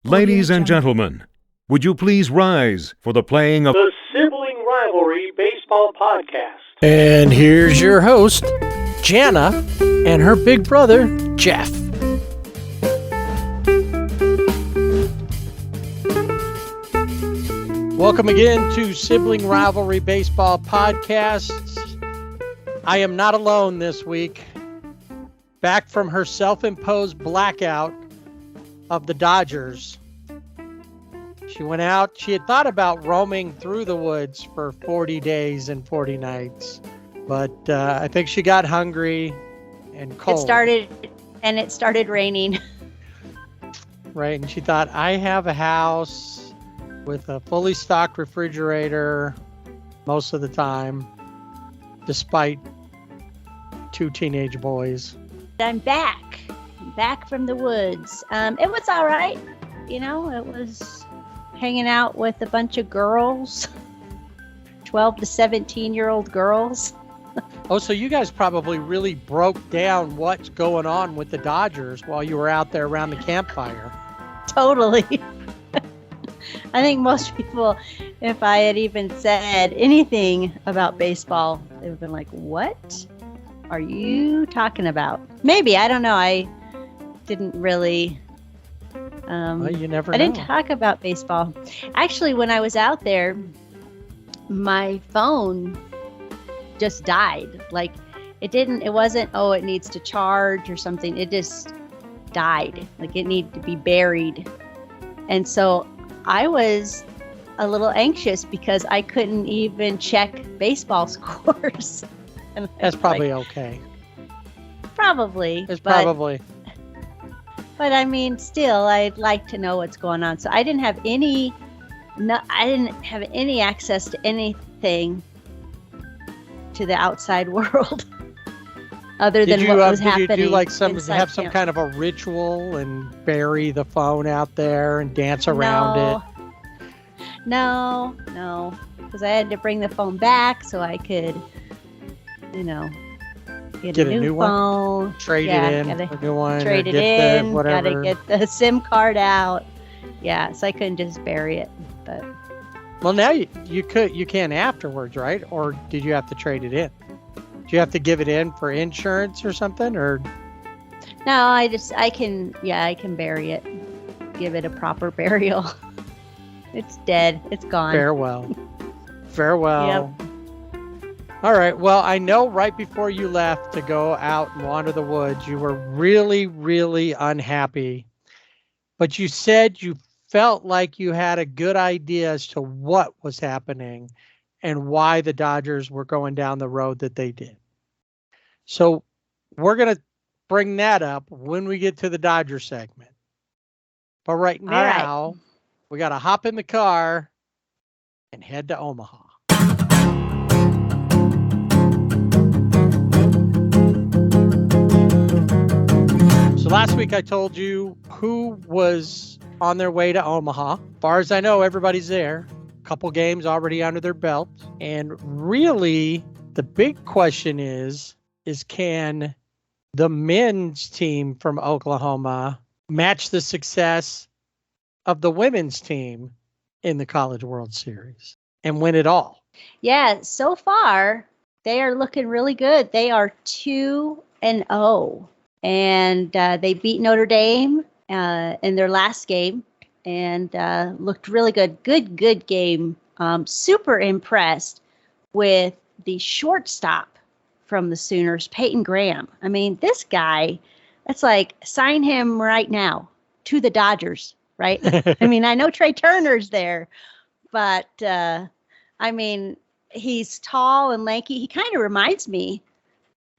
Ladies and gentlemen, would you please rise for the playing of the Sibling Rivalry Baseball Podcast. And here's your host, Jana, and her big brother, Jeff. Welcome again to Sibling Rivalry Baseball Podcast. I am not alone this week. Back from her self-imposed blackout of the Dodgers. She went out. She had thought about roaming through the woods for 40 days and 40 nights. But I think she got hungry and cold. It started raining. Right. And she thought, I have a house with a fully stocked refrigerator most of the time, despite 2 teenage boys. I'm back from the woods. It was all right. You know, it was hanging out with a bunch of girls, 12 to 17-year-old girls. Oh, so you guys probably really broke down what's going on with the Dodgers while you were out there around the campfire. Totally. I think most people, if I had even said anything about baseball, they would have been like, what are you talking about? Maybe, I don't know. I didn't really... well, you never know. I didn't talk about baseball. Actually, when I was out there, my phone just died. Like, it wasn't, it needs to charge or something. It just died. Like, it needed to be buried. And so I was a little anxious because I couldn't even check baseball scores. And that's probably okay. Probably. Probably. But I mean, still, I'd like to know what's going on. So I didn't have any access to anything to the outside world other than what was happening. Did you do have some kind of a ritual and bury the phone out there and dance around it? No, because I had to bring the phone back so I could, get a new phone. Trade it in for a new one. Trade it in. Gotta get the SIM card out. Yeah, so I couldn't just bury it. But well, now you can afterwards, right? Or did you have to trade it in? Do you have to give it in for insurance or something? Or no, I can bury it. Give it a proper burial. It's dead. It's gone. Farewell. Yep. All right. Well, I know right before you left to go out and wander the woods, you were really, really unhappy. But you said you felt like you had a good idea as to what was happening and why the Dodgers were going down the road that they did. So we're going to bring that up when we get to the Dodger segment. But right now, we got to hop in the car and head to Omaha. So last week I told you who was on their way to Omaha. As far as I know, everybody's there. A couple games already under their belt. And really, the big question is can the men's team from Oklahoma match the success of the women's team in the College World Series and win it all? Yeah, so far, they are looking really good. They are 2-0. And they beat Notre Dame in their last game and looked really good. Good game. Super impressed with the shortstop from the Sooners, Peyton Graham. I mean, this guy, that's like, sign him right now to the Dodgers, right? I mean, I know Trey Turner's there, but I mean, he's tall and lanky. He kind of reminds me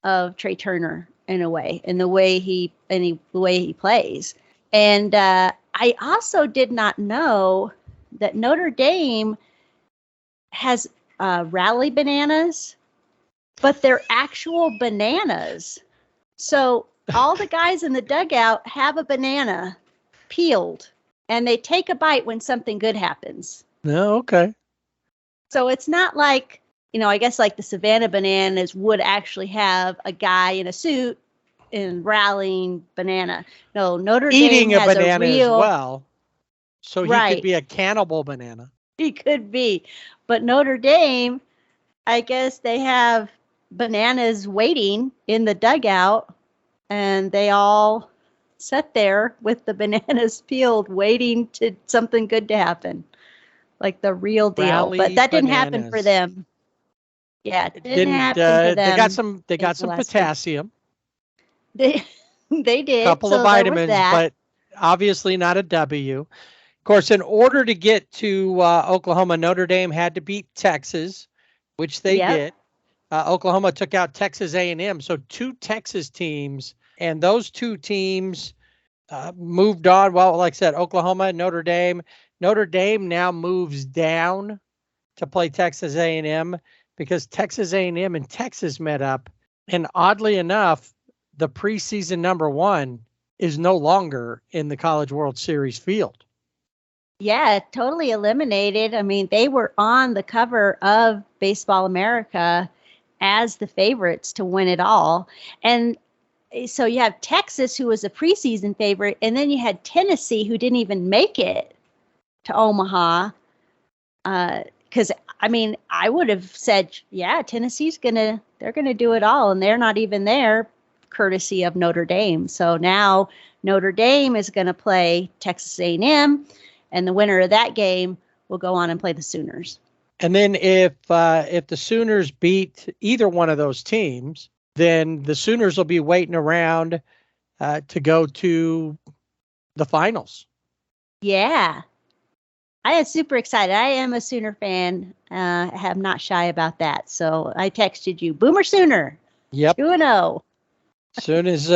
of Trey Turner in a way, in the way he plays. And I also did not know that Notre Dame has rally bananas, but they're actual bananas. So all the guys in the dugout have a banana peeled, and they take a bite when something good happens. No, okay. So it's not like, I guess like the Savannah Bananas would actually have a guy in a suit and rallying banana. No, Notre Eating Dame a has banana a real as well. So he could right. be a cannibal banana. He could be, but Notre Dame, I guess they have bananas waiting in the dugout, and they all sat there with the bananas peeled, waiting to something good to happen, like the real deal. Rally But that didn't happen for bananas. them. Yeah, it didn't Didn't happen for them. they got in the some last game. potassium, They they did. couple of So there was vitamins, that. but obviously not a W. Of course, in order to get to Oklahoma, Notre Dame had to beat Texas, which they Yep. did. Oklahoma took out Texas A&M, so 2 Texas teams, and those 2 teams moved on. Well, like I said, Oklahoma, Notre Dame. Notre Dame now moves down to play Texas A&M because Texas A&M and Texas met up, and oddly enough, the preseason number 1 is no longer in the College World Series field. Yeah, totally eliminated. I mean, they were on the cover of Baseball America as the favorites to win it all. And so you have Texas, who was a preseason favorite, and then you had Tennessee, who didn't even make it to Omaha. Because I mean, I would have said, yeah, they're gonna do it all, and they're not even there, courtesy of Notre Dame. So now Notre Dame is gonna play Texas A&M, and the winner of that game will go on and play the Sooners. And then if the Sooners beat either one of those teams, then the Sooners will be waiting around to go to the finals. Yeah. I am super excited. I am a Sooner fan. I have not shy about that. So I texted you, Boomer Sooner. Yep. 2-0. Soon as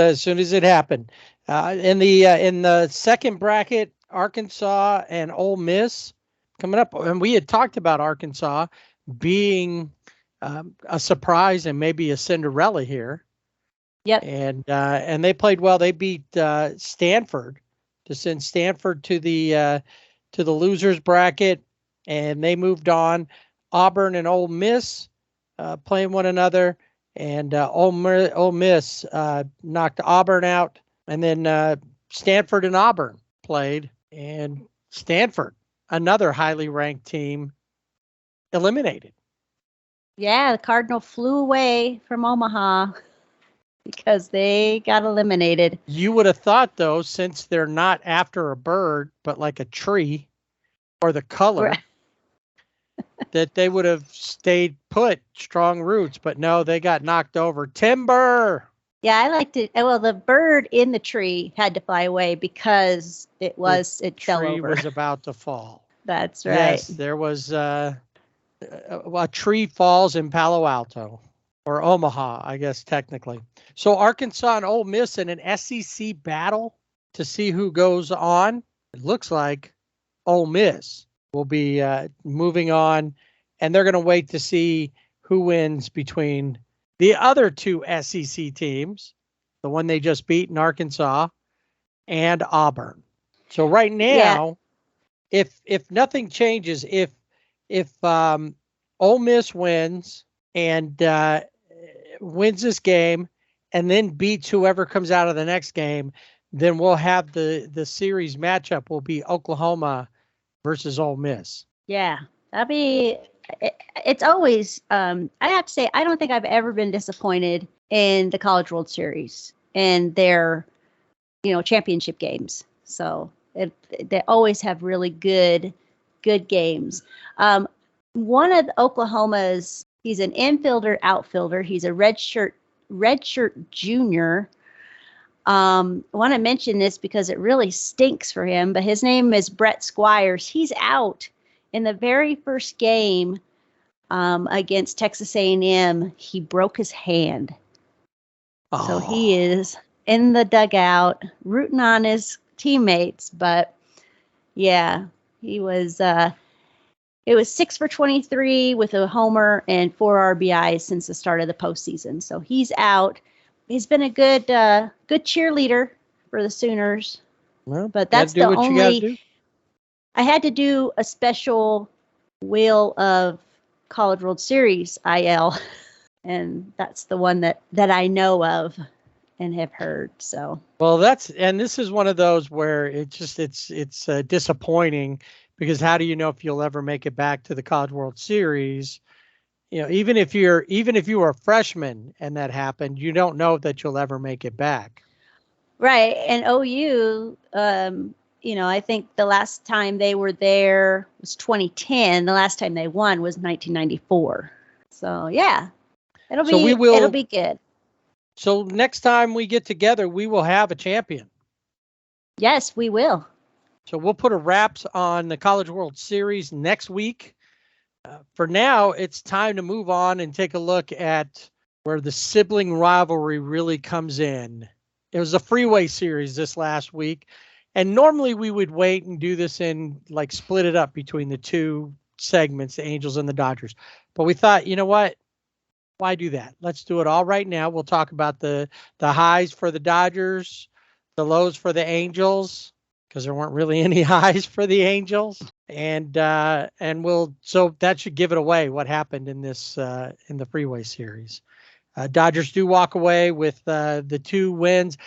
it happened. In the second bracket, Arkansas and Ole Miss coming up, and we had talked about Arkansas being a surprise and maybe a Cinderella here. Yep. And they played well. They beat Stanford to send Stanford to the losers bracket, and they moved on. Auburn and Ole Miss playing one another, and Ole Miss knocked Auburn out, and then Stanford and Auburn played, and Stanford, another highly ranked team, eliminated. Yeah, the Cardinal flew away from Omaha because they got eliminated. You would have thought, though, since they're not after a bird, but like a tree or the color, that they would have stayed put, strong roots. But no, they got knocked over. Timber! Yeah, I liked it. Well, the bird in the tree had to fly away because it fell over. Tree was about to fall. That's right. Yes, there was a tree falls in Palo Alto, or Omaha, I guess, technically. So Arkansas and Ole Miss in an SEC battle to see who goes on. It looks like Ole Miss will be moving on, and they're going to wait to see who wins between the other 2 SEC teams, the one they just beat in Arkansas, and Auburn. So right now, if nothing changes, if Ole Miss wins and wins this game and then beats whoever comes out of the next game, then we'll have the series matchup will be Oklahoma versus Ole Miss. Yeah, it's always, I have to say, I don't think I've ever been disappointed in the College World Series and their, championship games. So they always have really good games. One of Oklahoma's, he's an infielder, outfielder. He's a redshirt junior. I want to mention this because it really stinks for him, but his name is Brett Squires. He's out in the very first game against Texas A&M. He broke his hand. Oh. So he is in the dugout rooting on his teammates. But yeah, he was, it was 6 for 23 with a homer and 4 RBIs since the start of the postseason. So he's out. He's been a good cheerleader for the Sooners. Well, but that's the only. Do. I had to do a special Wheel of College World Series IL, and that's the one that I know of. and have heard. So, Well, this is one of those where it's disappointing, because how do you know if you'll ever make it back to the College World Series? Even if you were a freshman and that happened, you don't know that you'll ever make it back. right. And OU, I think the last time they were there was 2010. The last time they won was 1994. So yeah, it'll be good. So next time we get together, we will have a champion. Yes, we will. So we'll put a wraps on the College World Series next week. For now, it's time to move on and take a look at where the sibling rivalry really comes in. It was a freeway series this last week, and normally we would wait and do this in split it up between the two segments, the Angels and the Dodgers. But we thought, you know what? Why do that? Let's do it all right now. We'll talk about the highs for the Dodgers, the lows for the Angels, because there weren't really any highs for the Angels, and so that should give it away what happened in this in the freeway series. Dodgers do walk away with the 2 wins.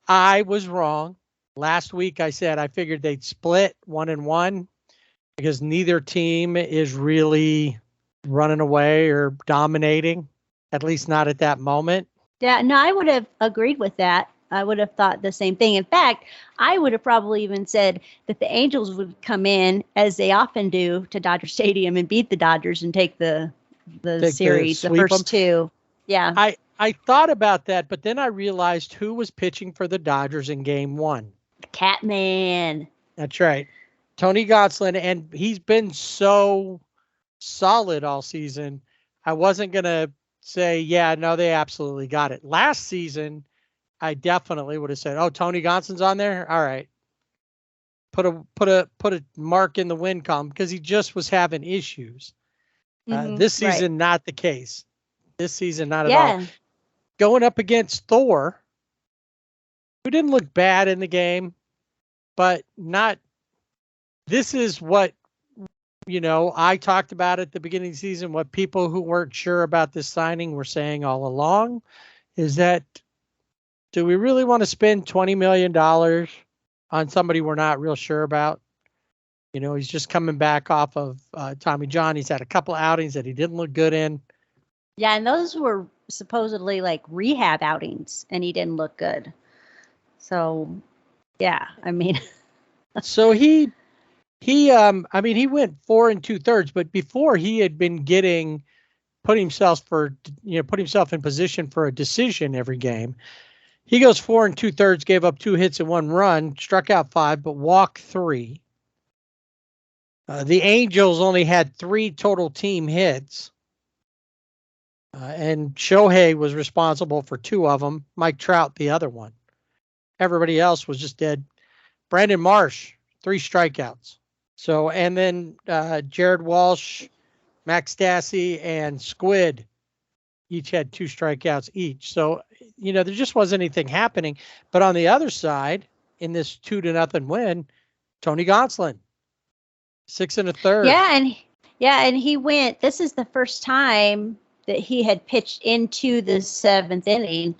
I was wrong. Last week I said I figured they'd split 1-1 because neither team is really running away or dominating, at least not at that moment. Yeah, no, I would have agreed with that. I would have thought the same thing. In fact, I would have probably even said that the Angels would come in, as they often do, to Dodger Stadium and beat the Dodgers and take the series, the first 2. Yeah. I thought about that, but then I realized who was pitching for the Dodgers in Game 1. Catman. That's right. Tony Gonsolin, and he's been so solid all season. I wasn't going to say, yeah, no, they absolutely got it. Last season, I definitely would have said, oh, Tony Gonsolin's on there? All right. Put a mark in the win column, because he just was having issues. This season, right. Not the case. This season, not at all. Going up against Thor, who didn't look bad in the game, but not. This is what, I talked about at the beginning of the season, what people who weren't sure about this signing were saying all along, is that, do we really want to spend $20 million on somebody we're not real sure about? He's just coming back off of Tommy John. He's had a couple outings that he didn't look good in. Yeah, and those were supposedly rehab outings, and he didn't look good. So, yeah, I mean. So he went 4 2/3, but before he had been put himself in position for a decision every game. He goes 4 2/3, gave up 2 hits and 1 run, struck out 5, but walked 3. The Angels only had 3 total team hits. And Shohei was responsible for 2 of them. Mike Trout, the other one. Everybody else was just dead. Brandon Marsh, 3 strikeouts. So, and then Jared Walsh, Max Stassi, and Squid each had 2 strikeouts each. So, there just wasn't anything happening. But on the other side, in this 2-0 win, Tony Gonsolin, 6 1/3. Yeah, and he went. This is the first time that he had pitched into the 7th inning.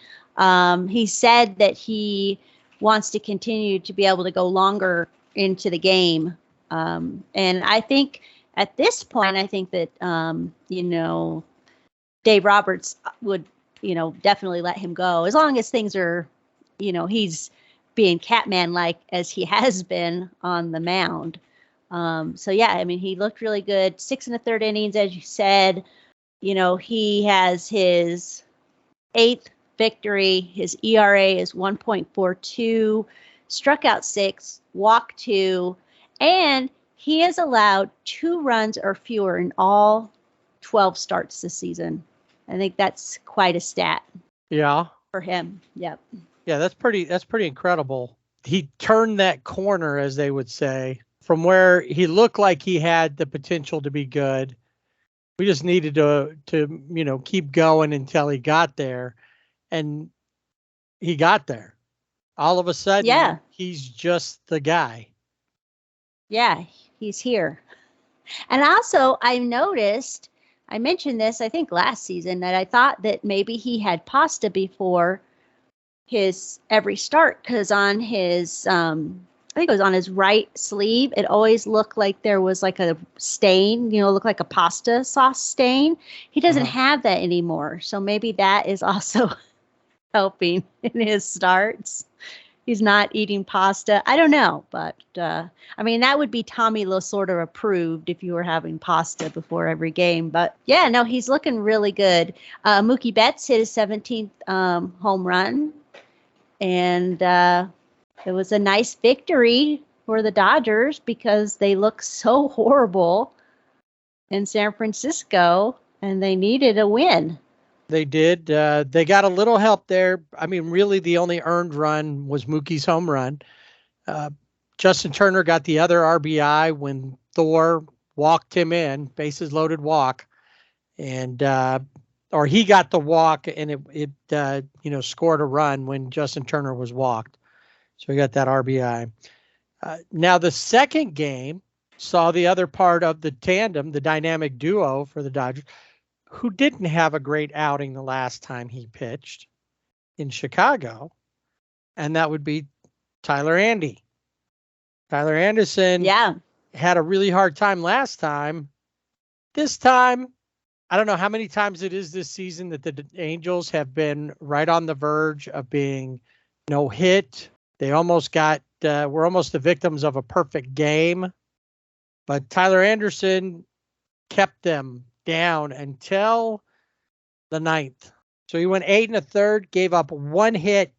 He said that he wants to continue to be able to go longer into the game. And I think at this point, that, Dave Roberts would, definitely let him go, as long as things are, he's being Catman-like as he has been on the mound. So, yeah, I mean, he looked really good. 6 1/3 innings, as you said. He has his 8th victory. His ERA is 1.42, struck out 6, walked 2, and he has allowed 2 runs or fewer in all 12 starts this season. I think that's quite a stat. Yeah. For him. Yep. Yeah, that's pretty incredible. He turned that corner, as they would say, from where he looked like he had the potential to be good. We just needed to keep going until he got there, and he got there. All of a sudden, he's just the guy. Yeah, he's here. And also, I noticed, I mentioned this, I think last season, that I thought that maybe he had pasta before, his every start, because on his I think it was on his right sleeve, it always looked like there was like a stain, looked like a pasta sauce stain. He doesn't have that anymore. So maybe that is also helping in his starts. He's not eating pasta. I don't know, but I mean, that would be Tommy Lasorda approved if you were having pasta before every game. But yeah, no, he's looking really good. Mookie Betts hit his 17th home run, and it was a nice victory for the Dodgers because they look so horrible in San Francisco, and they needed a win. They did. They got a little help there. I mean, really, the only earned run was Mookie's home run. Justin Turner got the other RBI when Thor walked him in, bases loaded walk, and or he got the walk, and it scored a run when Justin Turner was walked. So he got that RBI. Now the second game saw the other part of the tandem, the dynamic duo for the Dodgers, who didn't have a great outing the last time he pitched in Chicago, and that would be Tyler Andy. Tyler Anderson had a really hard time last time. This time, I don't know how many times it is this season that the Angels have been right on the verge of being no hit. They almost were almost the victims of a perfect game, but Tyler Anderson kept them down until the ninth. So he went 8 1/3, gave up 1 hit.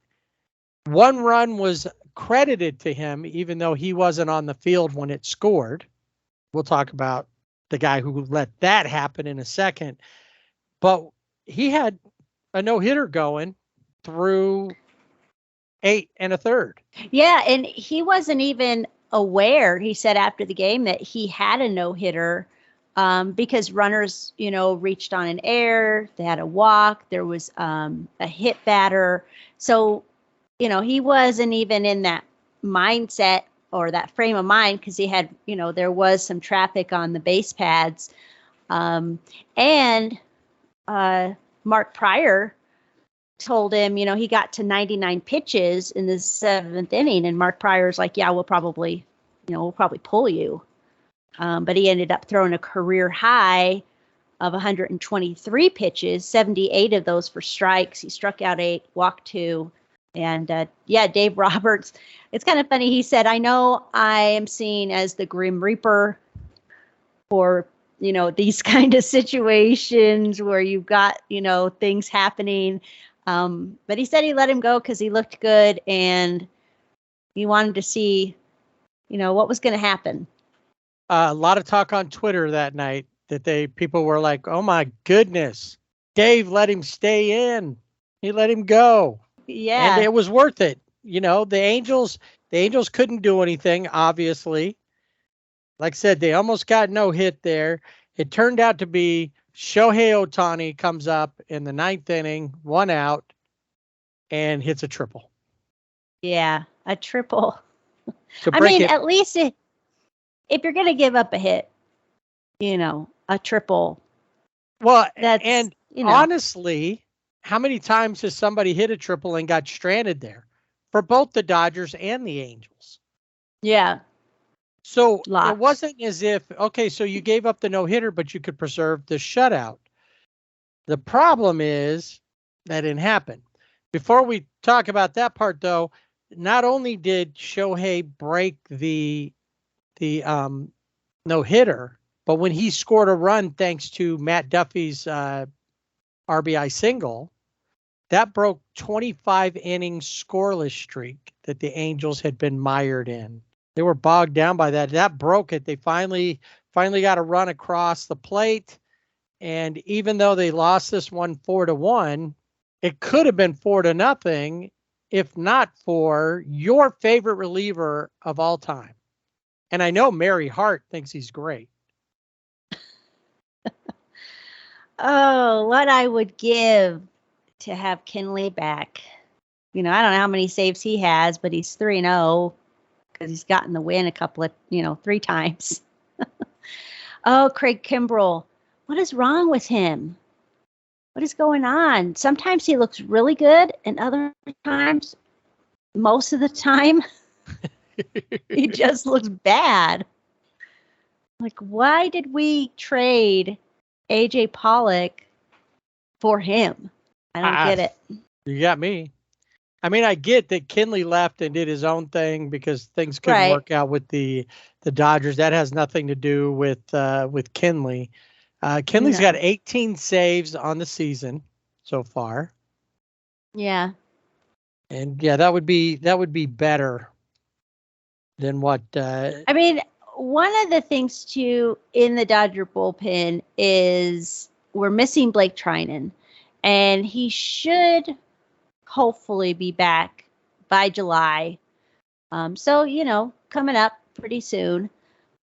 1 run was credited to him, even though he wasn't on the field when it scored. We'll talk about the guy who let that happen in a second. But he had a no-hitter going through 8 1/3. Yeah, and he wasn't even aware, he said after the game, that he had a no-hitter. Because runners, reached on an error, they had a walk, there was a hit batter. So, he wasn't even in that mindset or that frame of mind because he had, there was some traffic on the base pads. And Mark Pryor told him, he got to 99 pitches in the 7th inning. And Mark Pryor's like, yeah, we'll probably pull you. But he ended up throwing a career high of 123 pitches, 78 of those for strikes. He struck out 8, walked 2. And Dave Roberts, it's kind of funny. He said, I know I am seen as the Grim Reaper for, these kind of situations where you've got, things happening. But he said he let him go because he looked good and he wanted to see, what was going to happen. A lot of talk on Twitter that night that people were like, oh my goodness, Dave let him stay in. He let him go. Yeah. And it was worth it. The Angels couldn't do anything, obviously. Like I said, they almost got no hit there. It turned out to be Shohei Ohtani comes up in the 9th inning, 1 out, and hits a triple. Yeah, a triple. At least if you're going to give up a hit, a triple. Well, honestly, how many times has somebody hit a triple and got stranded there for both the Dodgers and the Angels? Yeah. So it wasn't as if, okay, so you gave up the no-hitter, but you could preserve the shutout. The problem is that didn't happen. Before we talk about that part, though, not only did Shohei break the no-hitter, but when he scored a run thanks to Matt Duffy's RBI single, that broke 25 innings scoreless streak that the Angels had been mired in. They were bogged down by that. That broke it. They finally got a run across the plate, and even though they lost this one 4-1, it could have been 4-0 if not for your favorite reliever of all time. And I know Mary Hart thinks he's great. Oh, what I would give to have Kenley back. I don't know how many saves he has, but he's 3-0 because he's gotten the win a couple of, 3 times. Oh, Craig Kimbrell. What is wrong with him? what is going on? Sometimes he looks really good, and other times, most of the time, he just looks bad. Like, why did we trade AJ Pollock for him? I don't get it. You got me. I mean, I get that Kinley left and did his own thing because things couldn't Right. work out with the Dodgers. That has nothing to do with Kinley. Kinley's No. got 18 saves on the season so far. Yeah. And yeah, that would be better than what. I mean, one of the things too in the Dodger bullpen is we're missing Blake Trinan, and he should hopefully be back by July. So, coming up pretty soon.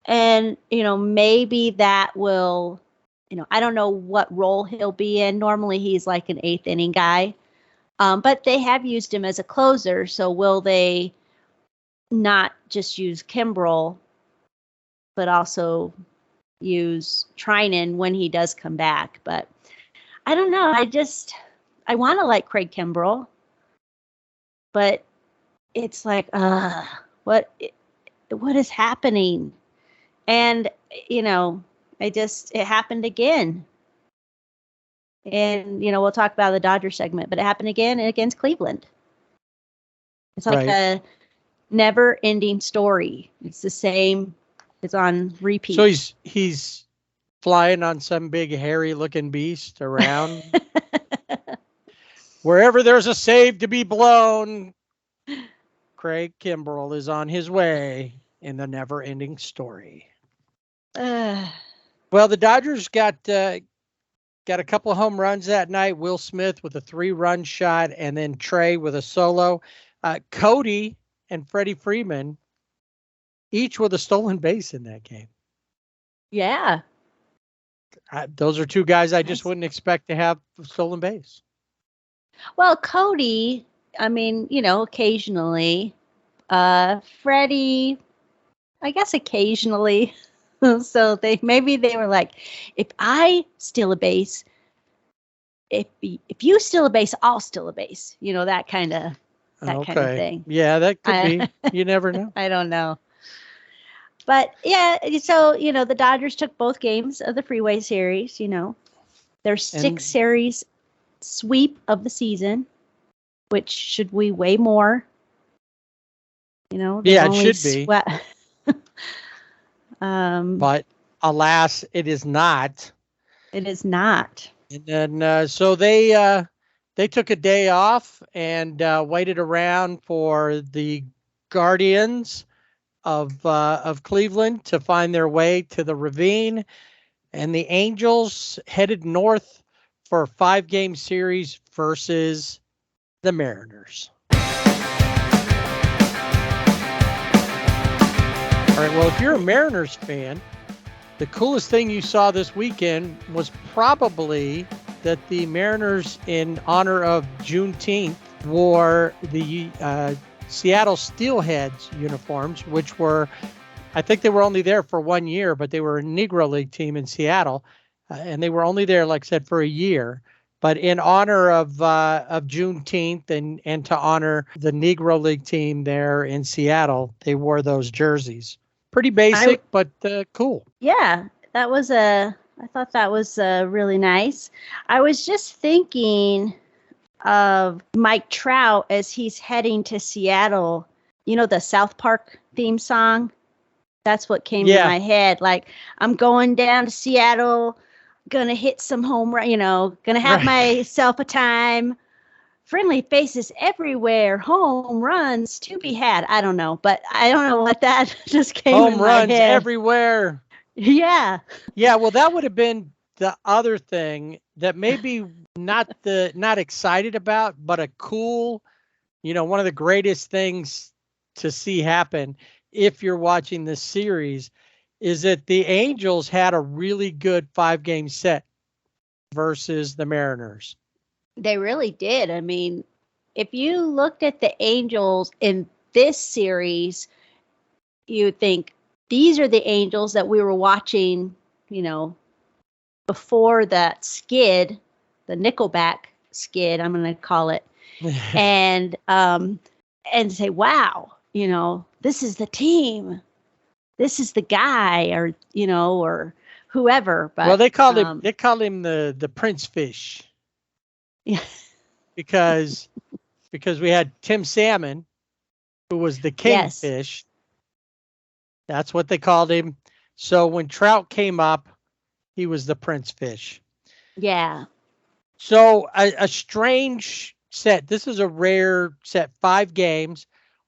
And, maybe that will, I don't know what role he'll be in. Normally he's like an 8th inning guy. But they have used him as a closer. So will they not just use Kimbrel, but also use Trinan when he does come back? But I don't know. I want to like Craig Kimbrel, but it's like, what is happening? And, it happened again. And, we'll talk about the Dodger segment, but it happened again against Cleveland. It's like a never ending story. It's the same. It's on repeat. So he's flying on some big hairy looking beast around. Wherever there's a save to be blown, Craig Kimbrel is on his way in the never ending story. Well, the Dodgers got a couple of home runs that night. Will Smith with a 3-run shot, and then Trey with a solo. Cody and Freddie Freeman each with a stolen base in that game. Yeah. Those are two guys I just wouldn't expect to have a stolen base. Well, Cody, I mean, occasionally. Freddie, I guess occasionally. So they were like, if I steal a base, if you steal a base, I'll steal a base. That kind of thing. Yeah, that could be. You never know. I don't know. But yeah, so the Dodgers took both games of the Freeway Series. Their 6th series sweep of the season, which should we weigh more? Yeah, it should be. But alas, it is not. It is not. And then so they took a day off and waited around for the Guardians of Cleveland to find their way to the Ravine, and the Angels headed north for a 5-game series versus the Mariners. All right, well, if you're a Mariners fan, the coolest thing you saw this weekend was probably that the Mariners, in honor of Juneteenth, wore the Seattle Steelheads uniforms, which were, I think they were only there for 1 year, but they were a Negro League team in Seattle, and they were only there, like I said, for a year. But in honor of Juneteenth and to honor the Negro League team there in Seattle, they wore those jerseys. Pretty basic, but cool. Yeah, I thought that was really nice. I was just thinking of Mike Trout as he's heading to Seattle. The South Park theme song? That's what came to my head. Like, I'm going down to Seattle, gonna hit some home run, gonna have myself a time. Friendly faces everywhere, home runs to be had. I don't know, but I don't know what that just came home in runs my head. Everywhere. Yeah. Yeah, well, that would have been the other thing that maybe not excited about, but a cool, one of the greatest things to see happen if you're watching this series is that the Angels had a really good 5-game set versus the Mariners. They really did. I mean, if you looked at the Angels in this series, you would think these are the Angels that we were watching, before that skid Nickelback skid, I'm going to call it, and say, wow, this is the team, this is the guy, or or whoever. But well, they called him the Prince Fish. Yeah. because we had Tim Salmon, who was the Kingfish. That's what they called him. So when Trout came up, he was the Prince Fish. Yeah. So a strange set. This is a rare set, 5 games.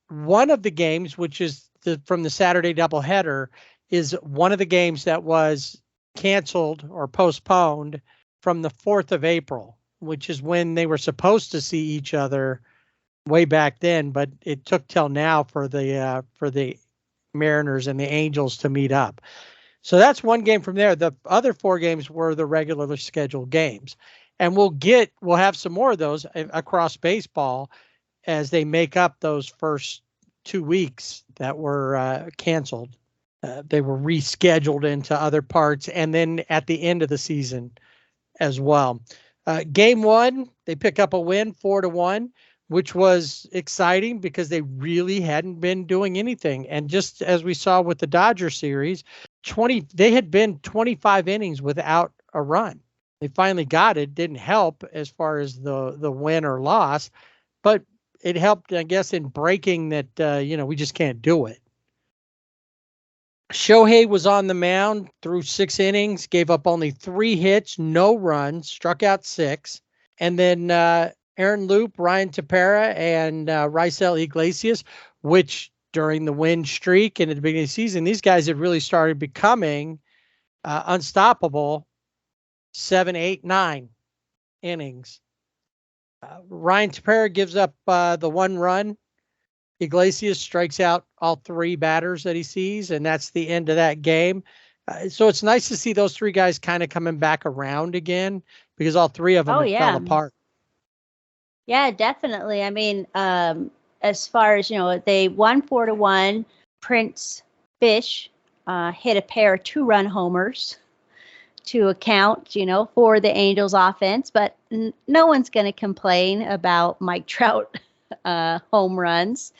One of the games, which is from the Saturday doubleheader, is one of the games that was canceled or postponed from the 4th of April, which is when they were supposed to see each other way back then, but it took till now for the Mariners and the Angels to meet up. So that's one game from there. The other 4 games were the regularly scheduled games. And we'll have some more of those across baseball as they make up those first 2 weeks that were canceled. They were rescheduled into other parts, and then at the end of the season as well. Game 1, they pick up a win, 4-1, which was exciting because they really hadn't been doing anything. And just as we saw with the Dodger series, they had been 25 innings without a run. They finally got it. Didn't help as far as the win or loss, but it helped, I guess, in breaking that, we just can't do it. Shohei was on the mound through 6 innings, gave up only 3 hits, no runs, struck out 6. And then Aaron Loop, Ryan Tepera, and Raisel Iglesias, which during the win streak and at the beginning of the season, these guys had really started becoming unstoppable. 7, 8, 9 innings. Ryan Tepera gives up the 1 run. Iglesias strikes out all 3 batters that he sees, and that's the end of that game. So it's nice to see those 3 guys kind of coming back around again, because all 3 of them fell apart. Yeah, definitely. I mean, as far as, they won 4-1. Prince Fish hit a pair of 2-run homers to account, for the Angels offense, but no one's going to complain about Mike Trout home runs.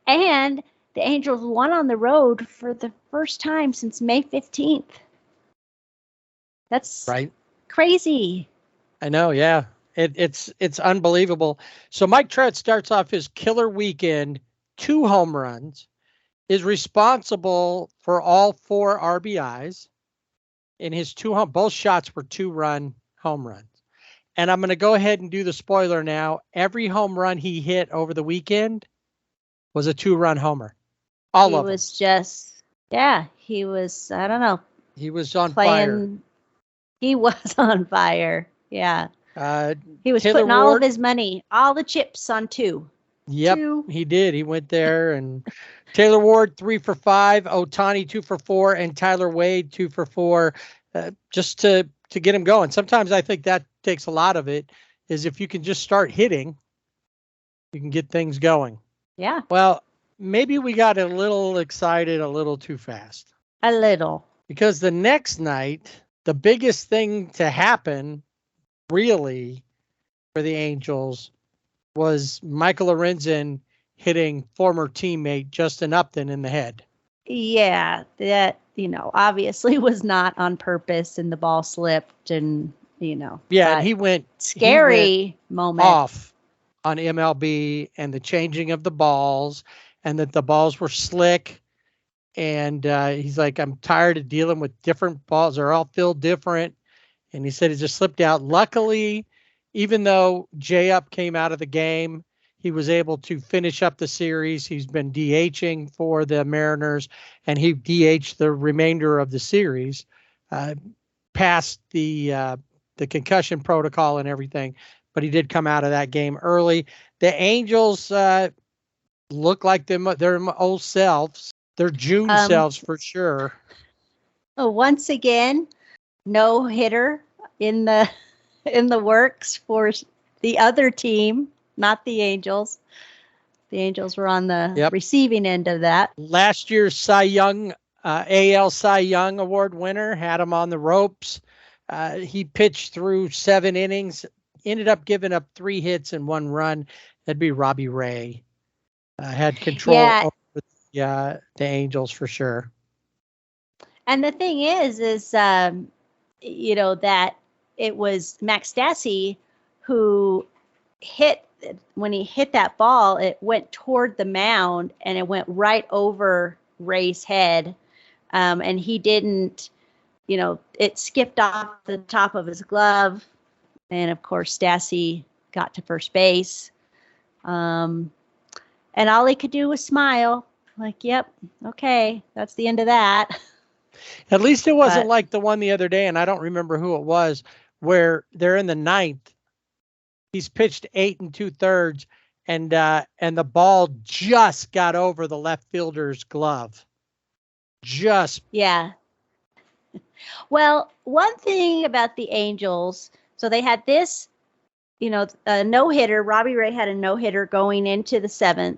And the Angels won on the road for the first time since May 15th. That's right. Crazy. I know. Yeah. It's unbelievable. So Mike Trout starts off his killer weekend, 2 home runs, is responsible for all 4 RBIs. In his both shots were 2-run home runs. And I'm going to go ahead and do the spoiler now. Every home run he hit over the weekend was a 2-run homer. All of them. He was, I don't know. He was on fire. He was on fire. Yeah. He was Taylor putting all of his money, all the chips on 2. Yep, he did. He went there, and Taylor Ward 3 for 5, Ohtani 2 for 4, and Tyler Wade 2 for 4, just to get him going. Sometimes I think that takes a lot of it. Is if you can just start hitting, you can get things going. Yeah. Well, maybe we got a little excited a little too fast. A little. Because the next night, the biggest thing to happen, really, for the Angels was Michael Lorenzen hitting former teammate Justin Upton in the head. Yeah, that, obviously was not on purpose, and the ball slipped, and, Yeah, and he went moment off on MLB and the changing of the balls, and that the balls were slick. And he's like, I'm tired of dealing with different balls. They're all feel different. And he said it just slipped out. Luckily, even though J-Up came out of the game, he was able to finish up the series. He's been DHing for the Mariners, and he DH'd the remainder of the series, past the concussion protocol and everything. But he did come out of that game early. The Angels look like their old selves. Their June selves for sure. Once again, no hitter in the works for the other team, not the Angels. The Angels were on the receiving end of that. Last year's Cy Young, AL Cy Young Award winner, had him on the ropes. He pitched through 7 innings, ended up giving up 3 hits and 1 run, that'd be Robbie Ray. Had control over the Angels for sure. And the thing is you know, that it was Max Stassi who when he hit that ball, it went toward the mound and it went right over Ray's head. And he didn't, you know, it skipped off the top of his glove. And of course, Stassi got to first base. And all he could do was smile. Like, yep, okay, that's the end of that. At least it wasn't like the one the other day, and I don't remember who it was, where they're in the 9th. He's pitched 8 2/3, and the ball just got over the left fielder's glove. Yeah. Well, one thing about the Angels, so they had this, you know, a no-hitter. Robbie Ray had a no-hitter going into the 7th.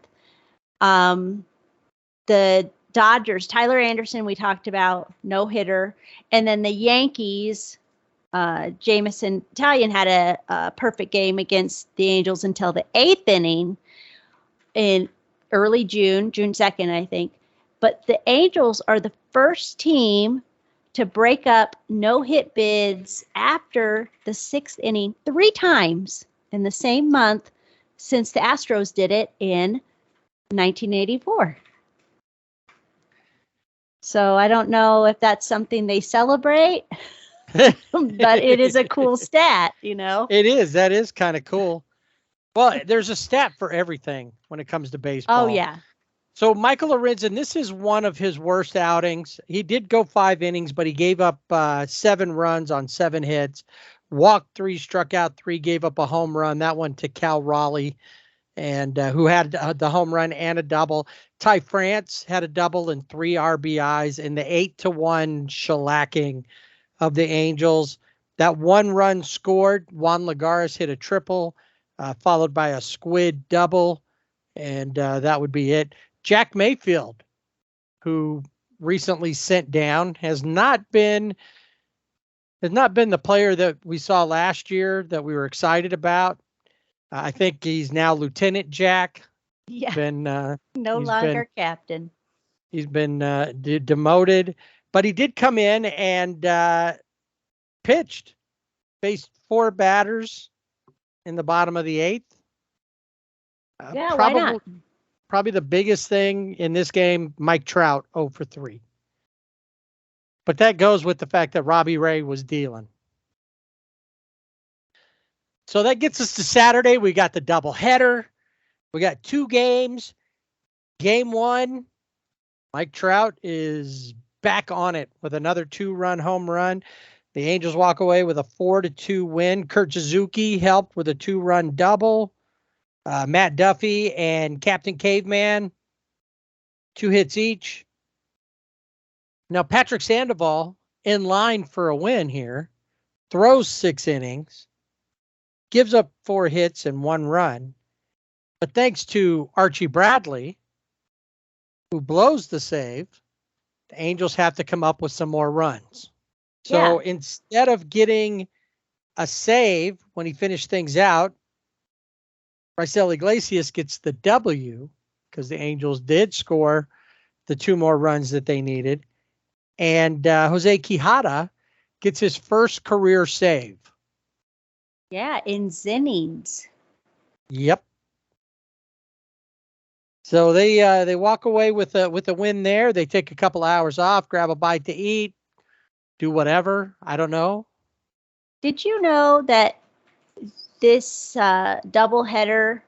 The Dodgers, Tyler Anderson, we talked about, no-hitter. And then the Yankees, Jameson Italian had a perfect game against the Angels until the 8th inning in early June 2nd, I think. But the Angels are the first team to break up no-hit bids after the 6th inning 3 times in the same month since the Astros did it in 1984. So I don't know if that's something they celebrate, but it is a cool stat, you know? It is. That is kind of cool. Well, there's a stat for everything when it comes to baseball. Oh, yeah. So Michael Lorenzen, this is one of his worst outings. He did go 5 innings, but he gave up 7 runs on 7 hits, walked 3, struck out 3, gave up a home run. That one to Cal Raleigh, and who had the home run and a double. Ty France had a double and 3 RBIs in the 8-1 shellacking of the Angels. That 1 run scored. Juan Lagares hit a triple, followed by a squid double, and that would be it. Jack Mayfield, who recently sent down, has not been the player that we saw last year that we were excited about. I think he's now Lieutenant Jack. Yeah. No longer captain. He's been demoted, but he did come in and pitched, faced 4 batters in the bottom of the 8th. Why not? Probably the biggest thing in this game, Mike Trout 0 for 3. But that goes with the fact that Robbie Ray was dealing. So that gets us to Saturday. We got the doubleheader. We got 2 games. Game 1, Mike Trout is back on it with another 2-run home run. The Angels walk away with a 4-2 win. Kurt Suzuki helped with a 2-run double. Matt Duffy and Captain Caveman, 2 hits each. Now, Patrick Sandoval, in line for a win here, throws 6 innings, gives up 4 hits and 1 run. But thanks to Archie Bradley, who blows the save, the Angels have to come up with some more runs. So instead of getting a save when he finished things out, Raisel Iglesias gets the W because the Angels did score the 2 more runs that they needed. And Jose Quijada gets his first career save. Yeah, in innings. Yep. So they walk away with a win there. They take a couple hours off, grab a bite to eat, do whatever. I don't know. Did you know that this doubleheader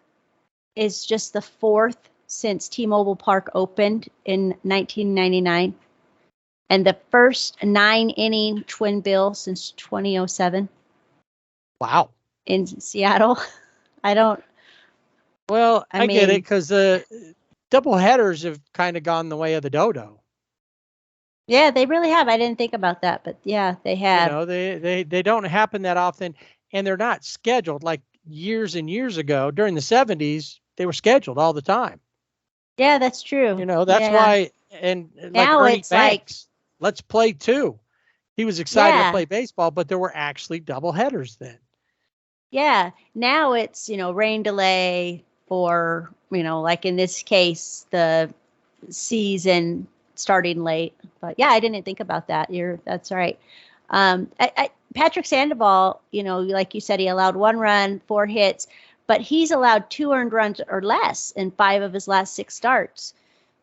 is just the 4th since T-Mobile Park opened in 1999, and the first 9-inning twin bill since 2007? Wow. In Seattle. I mean, get it, because the double headers have kind of gone the way of the dodo. Yeah, they really have. I didn't think about that, but yeah, they have. You know, they don't happen that often, and they're not scheduled like years and years ago. During the 70s, they were scheduled all the time. Yeah, that's true. You know, that's why. And like now Ernie it's Banks, let's play 2. He was excited to play baseball, but there were actually double headers then. Yeah. Now it's, rain delay for, like in this case, the season starting late. But yeah, I didn't think about that. That's right. Patrick Sandoval, like you said, he allowed 1 run, 4 hits, but he's allowed 2 earned runs or less in 5 of his last 6 starts.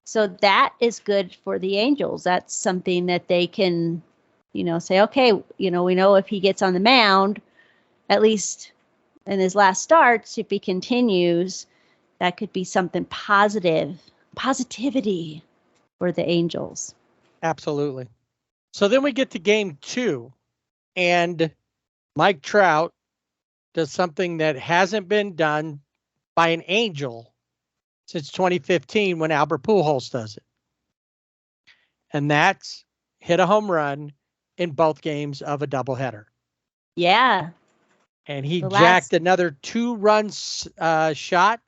So that is good for the Angels. That's something that they can, say, okay, we know if he gets on the mound, at least in his last starts, if he continues, that could be something positivity for the Angels. Absolutely. So then we get to game 2, and Mike Trout does something that hasn't been done by an Angel since 2015 when Albert Pujols does it. And that's hit a home run in both games of a doubleheader. Yeah. And he jacked another 2 runs shot.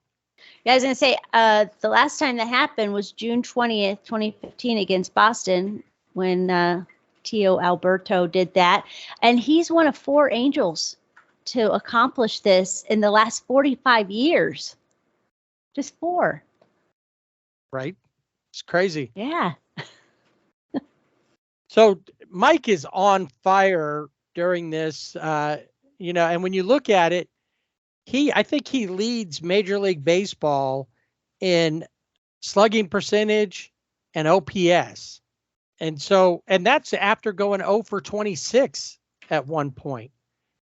Yeah, I was going to say, the last time that happened was June 20th, 2015 against Boston when Tio Alberto did that. And he's one of 4 Angels to accomplish this in the last 45 years. Just 4. Right? It's crazy. Yeah. So Mike is on fire during this, and when you look at it, I think he leads Major League Baseball in slugging percentage and OPS. And that's after going 0 for 26 at one point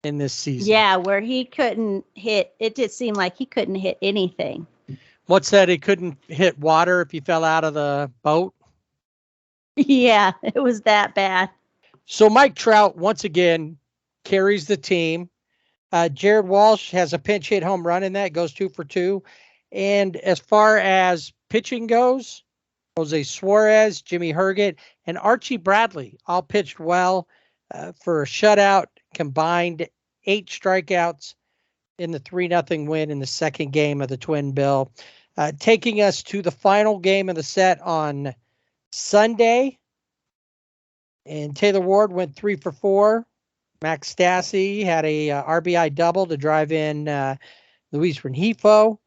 in this season. Yeah, where he couldn't hit, it did seem like he couldn't hit anything. What's that? He couldn't hit water if he fell out of the boat? Yeah, it was that bad. So Mike Trout, once again, carries the team. Jared Walsh has a pinch hit home run in that, goes 2 for 2. And as far as pitching goes, Jose Suarez, Jimmy Herget, and Archie Bradley all pitched well for a shutout, combined 8 strikeouts in the 3-0 win in the second game of the Twin Bill, taking us to the final game of the set on Sunday. And Taylor Ward went 3 for 4. Max Stassi had a RBI double to drive in Luis Rengifo.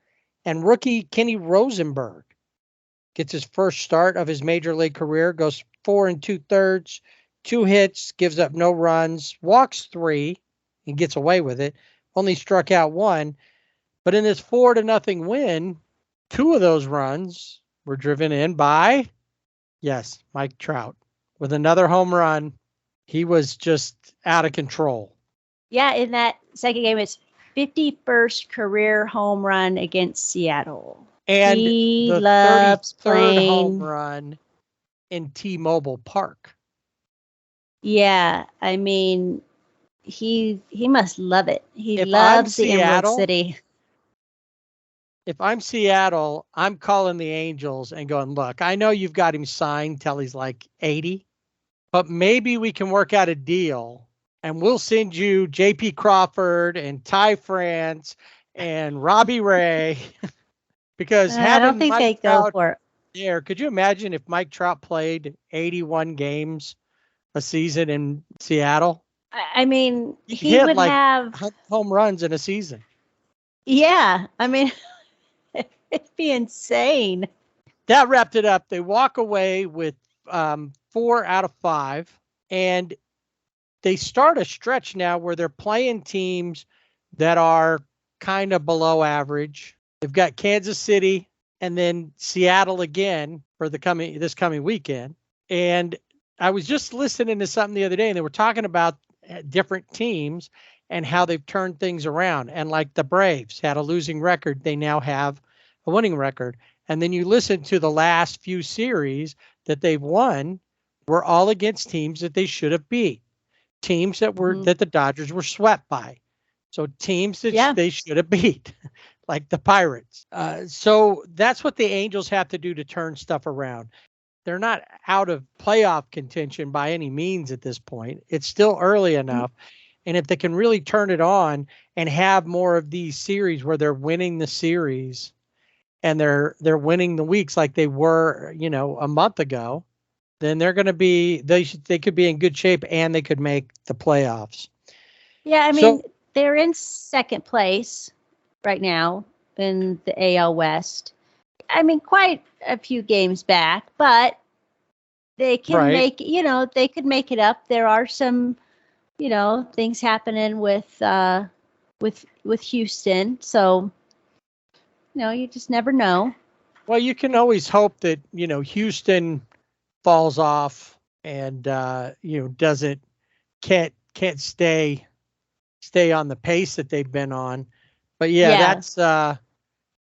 And rookie Kenny Rosenberg gets his first start of his major league career, goes 4 2/3, 2 hits, gives up no runs, walks 3, and gets away with it. Only struck out 1. But in this 4-0 win, 2 of those runs were driven in by, yes, Mike Trout with another home run. He was just out of control. Yeah, in that second game, it's 51st career home run against Seattle. And he the loves 33rd playing home run in T-Mobile Park. Yeah, I mean, he must love it. He loves the Emerald City. If I'm Seattle, I'm calling the Angels and going, look, I know you've got him signed till he's like 80, but maybe we can work out a deal and we'll send you J.P. Crawford and Ty France and Robbie Ray. Because I don't think they go for it. There, could you imagine if Mike Trout played 81 games a season in Seattle? I mean, he would like have home runs in a season. Yeah, I mean, it'd be insane. That wrapped it up. They walk away with 4 out of 5, and they start a stretch now where they're playing teams that are kind of below average. They've got Kansas City and then Seattle again for this coming weekend. And I was just listening to something the other day, and they were talking about different teams and how they've turned things around. And like the Braves had a losing record, they now have a winning record. And then you listen to the last few series that they've won were all against teams that they should have beat. Teams that were that the Dodgers were swept by. So teams that they should have beat, like the Pirates. So that's what the Angels have to do to turn stuff around. They're not out of playoff contention by any means at this point. It's still early enough. And if they can really turn it on and have more of these series where they're winning the series and they're winning the weeks like they were, a month ago, then they're going to be, they could be in good shape and they could make the playoffs. Yeah, I mean, they're in second place right now in the AL West. I mean, quite a few games back, but they can make, they could make it up. There are some, things happening with Houston. So, you just never know. Well, you can always hope that, Houston falls off and, can't stay on the pace that they've been on. But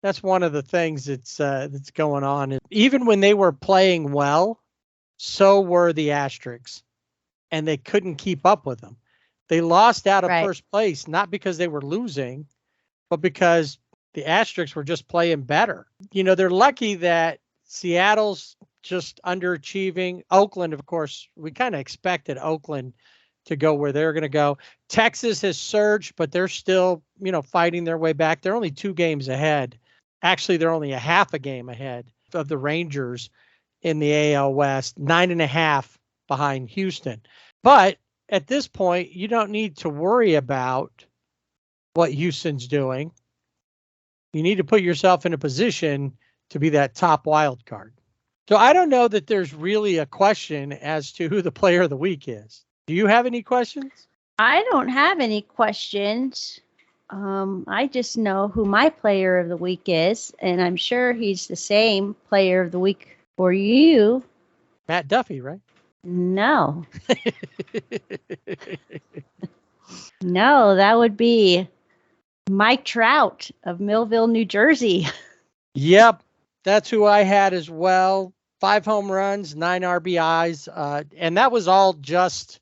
that's one of the things that's going on. Even when they were playing well, so were the Asterisks, and they couldn't keep up with them. They lost out of first place, not because they were losing, but because the Asterisks were just playing better. They're lucky that Seattle's just underachieving. Oakland, of course, we kind of expected Oakland to go where they're going to go. Texas has surged, but they're still, fighting their way back. They're only 2 games ahead. Actually, they're only a half a game ahead of the Rangers in the AL West, 9.5 behind Houston. But at this point, you don't need to worry about what Houston's doing. You need to put yourself in a position to be that top wild card. So I don't know that there's really a question as to who the player of the week is. Do you have any questions? I don't have any questions. I just know who my player of the week is, and I'm sure he's the same player of the week for you. Matt Duffy, right? No. No, that would be Mike Trout of Millville, New Jersey. Yep, that's who I had as well. 5 home runs, 9 RBIs, and that was all just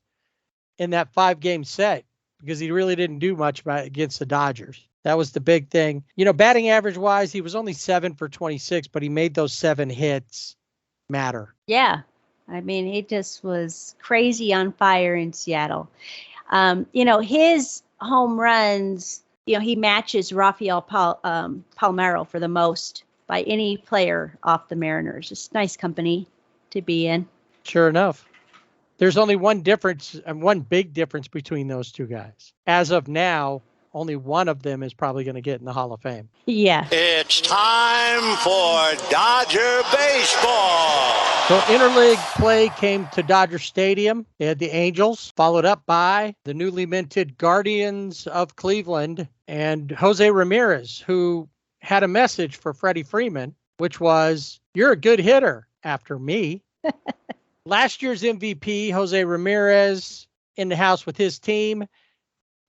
in that 5-game set because he really didn't do much against the Dodgers. That was the big thing. Batting average wise, he was only 7 for 26, but he made those 7 hits matter. Yeah. I mean, he just was crazy on fire in Seattle. His home runs, he matches Rafael Palmeiro for the most by any player off the Mariners. It's nice company to be in. Sure enough. There's only one difference and one big difference between those two guys. As of now, only one of them is probably going to get in the Hall of Fame. Yeah. It's time for Dodger baseball. So interleague play came to Dodger Stadium. They had the Angels, followed up by the newly minted Guardians of Cleveland and Jose Ramirez, who had a message for Freddie Freeman, which was, "You're a good hitter after me." Last year's MVP, Jose Ramirez, in the house with his team,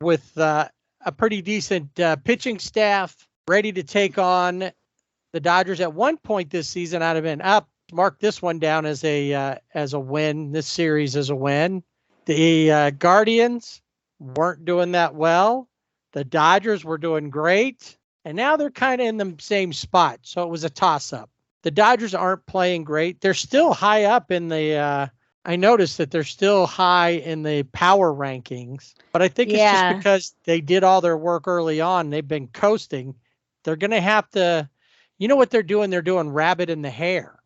with a pretty decent pitching staff, ready to take on the Dodgers. At one point this season, I'd have been up. Mark this one down as a win. This series as a win. The Guardians weren't doing that well. The Dodgers were doing great, and now they're kind of in the same spot. So it was a toss-up. The Dodgers aren't playing great. They're still high up in the. I noticed that they're still high in the power rankings, but I think it's just because they did all their work early on. They've been coasting. They're going to have to. You know what they're doing? They're doing rabbit in the hare.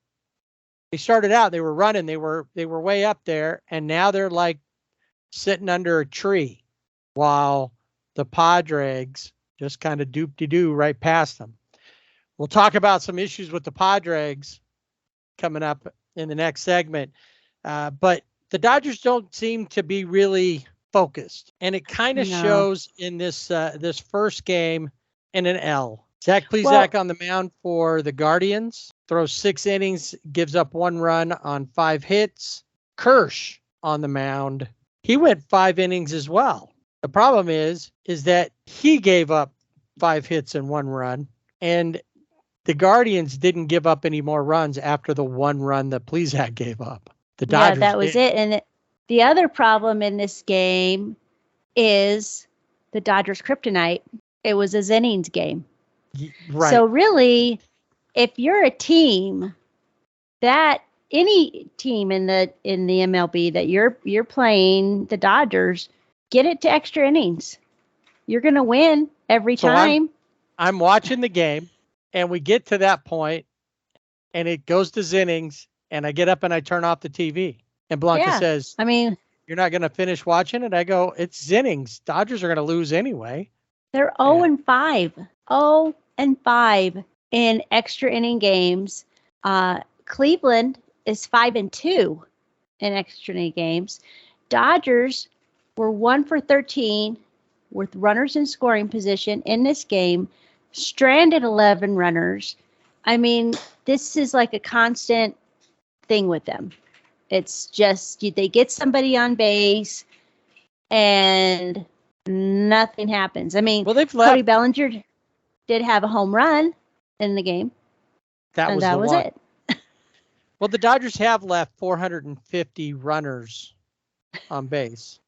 They started out, they were running, they were way up there, and now they're like sitting under a tree while the Padres just kind of doop-de-doo right past them. We'll talk about some issues with the Padres coming up in the next segment, but the Dodgers don't seem to be really focused, and it kind of shows in this first game in an L. Zach Plesac on the mound for the Guardians. Throws 6 innings, gives up 1 run on 5 hits. Kirsch on the mound. He went 5 innings as well. The problem is that he gave up 5 hits and 1 run. And the Guardians didn't give up any more runs after the 1 run that Plesac gave up. The Dodgers that was it. And the other problem in this game is the Dodgers kryptonite. It was a innings game. Right. So really, if you're a team that any team in the MLB that you're playing the Dodgers, get it to extra innings. You're going to win every time. I'm watching the game, and we get to that point, and it goes to innings, and I get up and I turn off the TV. And Blanca says, I mean, You're not going to finish watching it? I go, it's innings. Dodgers are going to lose anyway. They're 0 and 5. 0 and 5 in extra inning games. Cleveland is 5 and 2 in extra inning games. Dodgers were 1 for 13 with runners in scoring position in this game, stranded 11 runners. I mean, this is like a constant thing with them. It's just they get somebody on base and nothing happens. I mean, Well, they've left. Cody Bellinger did have a home run in the game. That and was that the was one. it. Well, the Dodgers have left 450 runners on base.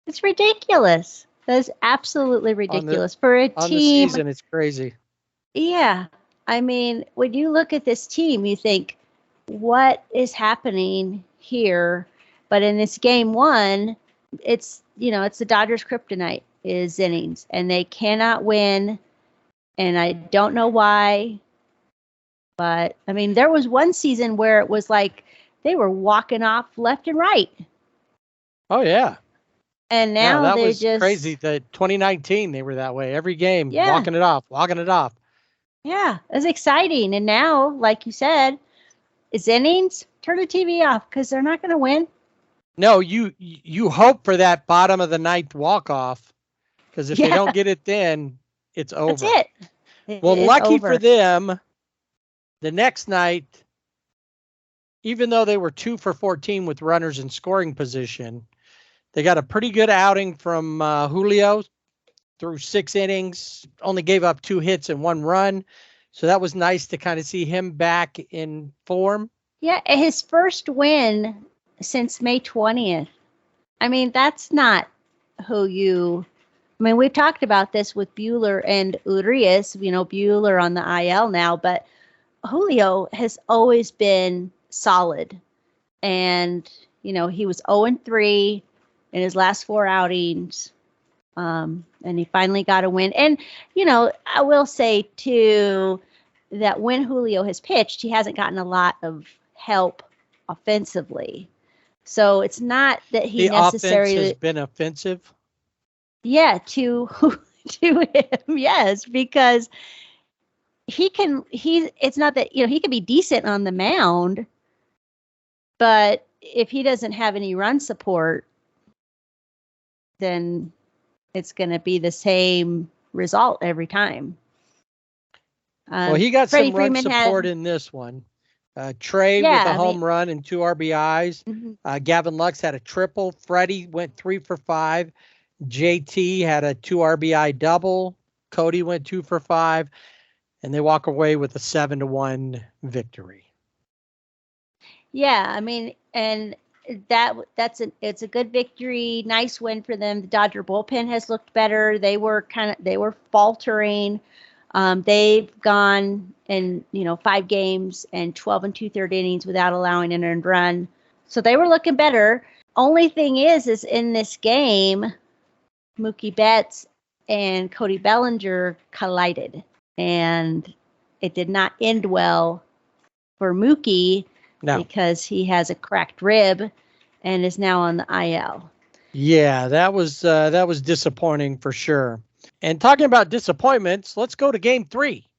It's ridiculous. That is absolutely ridiculous for a On the team. season, it's crazy. Yeah. I mean, when you look at this team, you think, what is happening here? But in this game one, it's the Dodgers' kryptonite is innings, and they cannot win. And I don't know why. But, I mean, there was one season where it was like they were walking off left and right. Oh, yeah. And now that they was just crazy. The 2019, they were that way. Every game, Yeah. walking it off. Yeah, it was exciting. And now, like you said, it's innings. Turn the TV off because they're not going to win. No, you hope for that bottom of the ninth walk-off, because if they don't get it then, it's over. That's it. Well, It's lucky over. for them, the next night, even though they were 2 for 14 with runners in scoring position, they got a pretty good outing from Julio through 6 innings, only gave up 2 hits and 1 run. So that was nice to kind of see him back in form. Yeah, his first win since May 20th. I mean, that's not who you... I mean, we've talked about this with Buehler and Urias, Buehler on the IL now, but Julio has always been solid. And, he was 0-3 in his last 4 outings. And he finally got a win. And, I will say, too, that when Julio has pitched, he hasn't gotten a lot of help offensively. So it's not that he necessarily... The offense has been offensive? Yeah, to him, yes, because it's not that, he can be decent on the mound, but if he doesn't have any run support, then it's going to be the same result every time. Well, he got Freddie some run Freeman support in this one. Trey with a home run run and 2 RBIs. Mm-hmm. Gavin Lux had a triple. Freddie went 3 for 5. JT had a 2 RBI double. Cody went 2 for 5. And they walk away with a 7-1 victory. Yeah, I mean, and it's a good victory, nice win for them. The Dodger bullpen has looked better. They were faltering. They've gone in 5 games and 12 2/3 innings without allowing an earned run. So they were looking better. Only thing is in this game, Mookie Betts and Cody Bellinger collided, and it did not end well for Mookie. No. Because he has a cracked rib and is now on the IL. Yeah, that was disappointing for sure. And talking about disappointments, let's go to Game 3,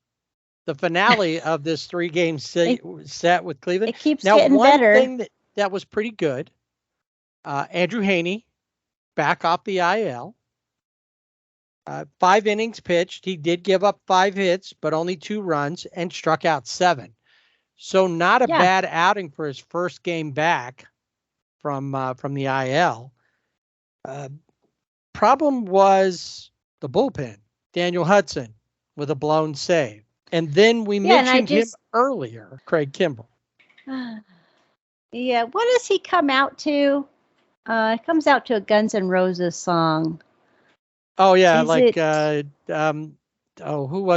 the finale of this 3-game set with Cleveland. It keeps getting better. One thing that was pretty good, Andrew Heaney back off the IL. 5 innings pitched. He did give up 5 hits, but only 2 runs and struck out 7. So not a bad outing for his first game back from the IL. Problem was the bullpen. Daniel Hudson with a blown save. And then we mentioned him earlier, Craig Kimbrell. Yeah, what does he come out to? It comes out to a Guns N' Roses song. Oh, yeah, who was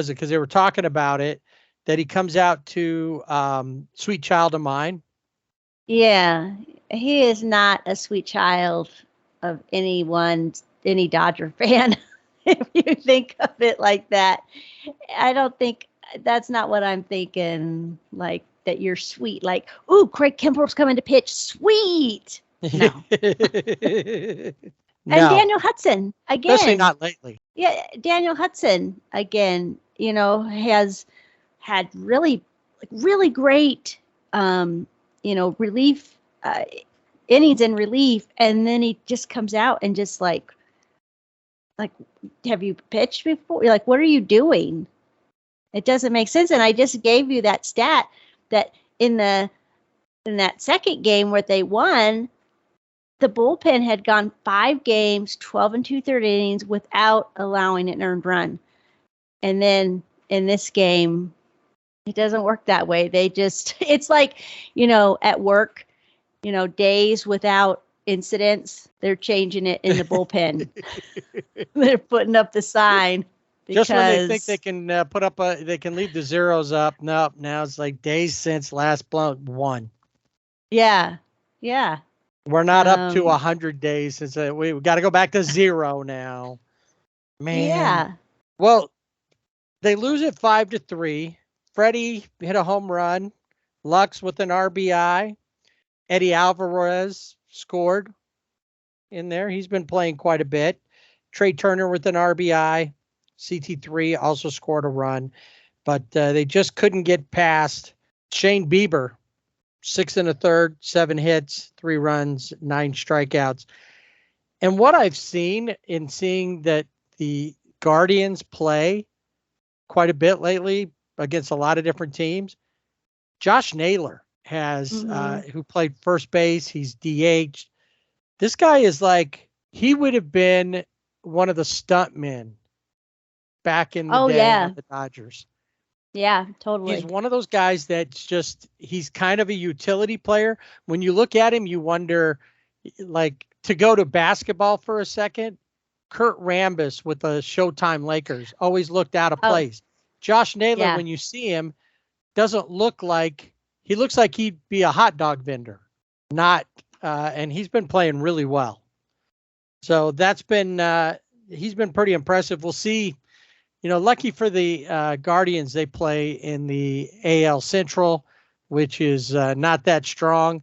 it? Because they were talking about it. That he comes out to Sweet Child of Mine. Yeah, he is not a sweet child of any Dodger fan. If you think of it like that, I don't think that's not what I'm thinking. Like that you're sweet. Like, ooh, Craig Kimbrell's coming to pitch. Sweet. No. No, And Daniel Hudson, especially again. not lately. Yeah, Daniel Hudson, again, has had really, really great, relief innings in relief. And then he just comes out and just like, have you pitched before? You're like, what are you doing? It doesn't make sense. And I just gave you that stat that in that second game where they won, the bullpen had gone 5 games, 12 and 2/3 innings without allowing an earned run. And then in this game, it doesn't work that way. They just, it's like, at work, days without incidents, they're changing it in the bullpen. They're putting up the sign. Just when they think they can they can leave the zeros up. Nope. Now it's like days since last blown one. Yeah. Yeah. We're not up to 100 days since we got to go back to 0 now. Man. Yeah. Well, they lose it 5-3. Freddie hit a home run. Lux with an RBI. Eddie Alvarez scored in there. He's been playing quite a bit. Trey Turner with an RBI. CT3 also scored a run, but they just couldn't get past Shane Bieber. 6 1/3, 7 hits, 3 runs, 9 strikeouts. And what I've seen in seeing that the Guardians play quite a bit lately against a lot of different teams, Josh Naylor has, who played first base. He's DH'd. This guy is like, he would have been one of the stuntmen back in the day of the Dodgers. Yeah, totally. He's one of those guys that's just, he's kind of a utility player. When you look at him, you wonder, like, to go to basketball for a second, Kurt Rambis with the Showtime Lakers always looked out of place. Josh Naylor, when you see him, doesn't look like, he looks like he'd be a hot dog vendor. Not, and he's been playing really well. So that's been, he's been pretty impressive. We'll see. Lucky for the Guardians, they play in the AL Central, which is not that strong.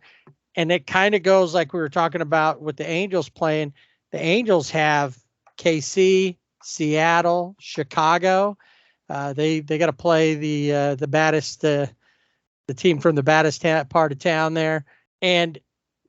And it kind of goes like we were talking about with the Angels playing. The Angels have KC, Seattle, Chicago. They got to play the baddest, the team from the baddest part of town there. And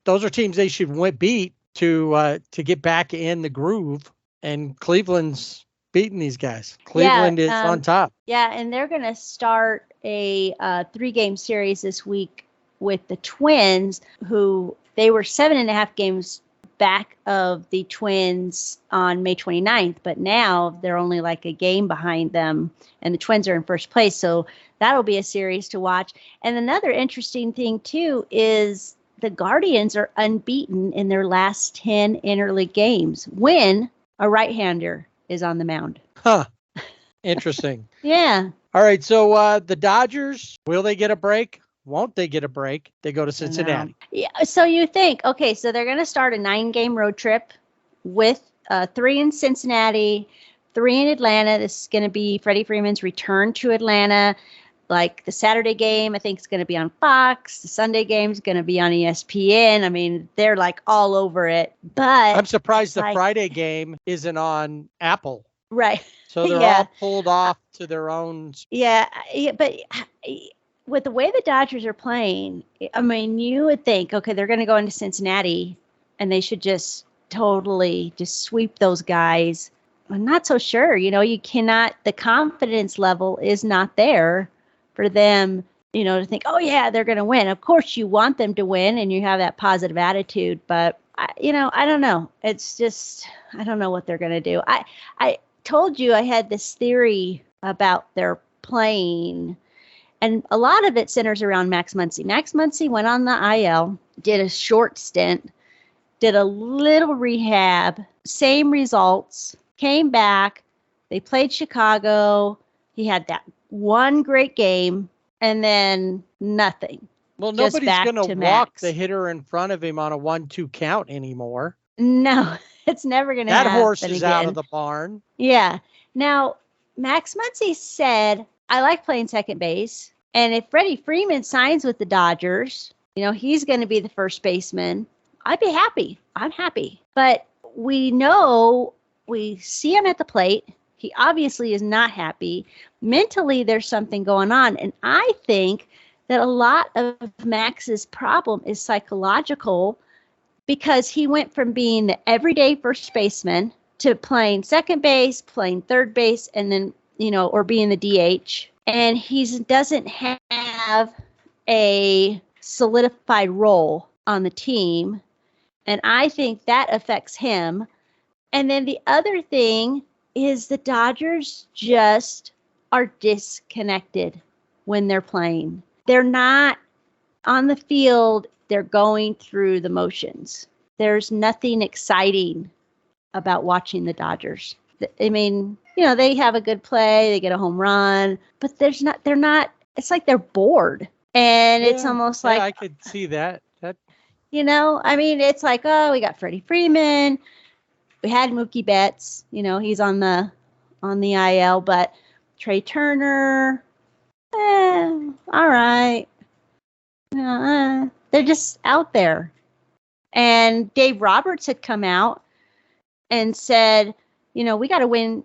those are teams they should beat to get back in the groove. And Cleveland's beating these guys. Cleveland is on top. Yeah, and they're going to start a 3-game series this week with the Twins, who they were 7.5 games back of the Twins on May 29th, but now they're only like a game behind them, and the Twins are in first place. So that'll be a series to watch. And another interesting thing, too, is the Guardians are unbeaten in their last 10 interleague games when a right-hander is on the mound. Huh. Interesting. Yeah. All right. So the Dodgers, will they get a break? Won't they get a break? They go to Cincinnati. Yeah. So you think, okay, so they're going to start a 9-game road trip with 3 in Cincinnati, 3 in Atlanta. This is going to be Freddie Freeman's return to Atlanta. Like the Saturday game, I think it's going to be on Fox. The Sunday game is going to be on ESPN. I mean, they're like all over it. But I'm surprised the Friday game isn't on Apple. Right. So they're all pulled off to their own. Yeah, but with the way the Dodgers are playing, I mean, you would think, okay, they're going to go into Cincinnati and they should just totally just sweep those guys. I'm not so sure. You cannot, the confidence level is not there for them, to think, oh, yeah, they're going to win. Of course, you want them to win and you have that positive attitude. But, I don't know. It's just, I don't know what they're going to do. I told you I had this theory about their playing, and a lot of it centers around Max Muncy. Max Muncy went on the IL, did a short stint, did a little rehab, same results, came back. They played Chicago. He had that one great game, and then nothing. Well, nobody's going to walk the hitter in front of him on a 1-2 count anymore. No, it's never going to happen. That horse is out of the barn. Yeah. Now, Max Muncy said, I like playing second base. And if Freddie Freeman signs with the Dodgers, he's going to be the first baseman. I'd be happy. I'm happy. But we see him at the plate. He obviously is not happy. Mentally, there's something going on. And I think that a lot of Max's problem is psychological, because he went from being the everyday first baseman to playing second base, playing third base, and then, or being the DH. And he doesn't have a solidified role on the team. And I think that affects him. And then the other thing is the Dodgers just are disconnected when they're playing. They're not on the field. They're going through the motions. There's nothing exciting about watching the Dodgers. I mean, they have a good play, they get a home run, but they're not, it's like they're bored. And it's almost like, I could see that. I mean, it's like, oh, we got Freddie Freeman. We had Mookie Betts, he's on the IL, but Trey Turner, all right. They're just out there. And Dave Roberts had come out and said, we got to win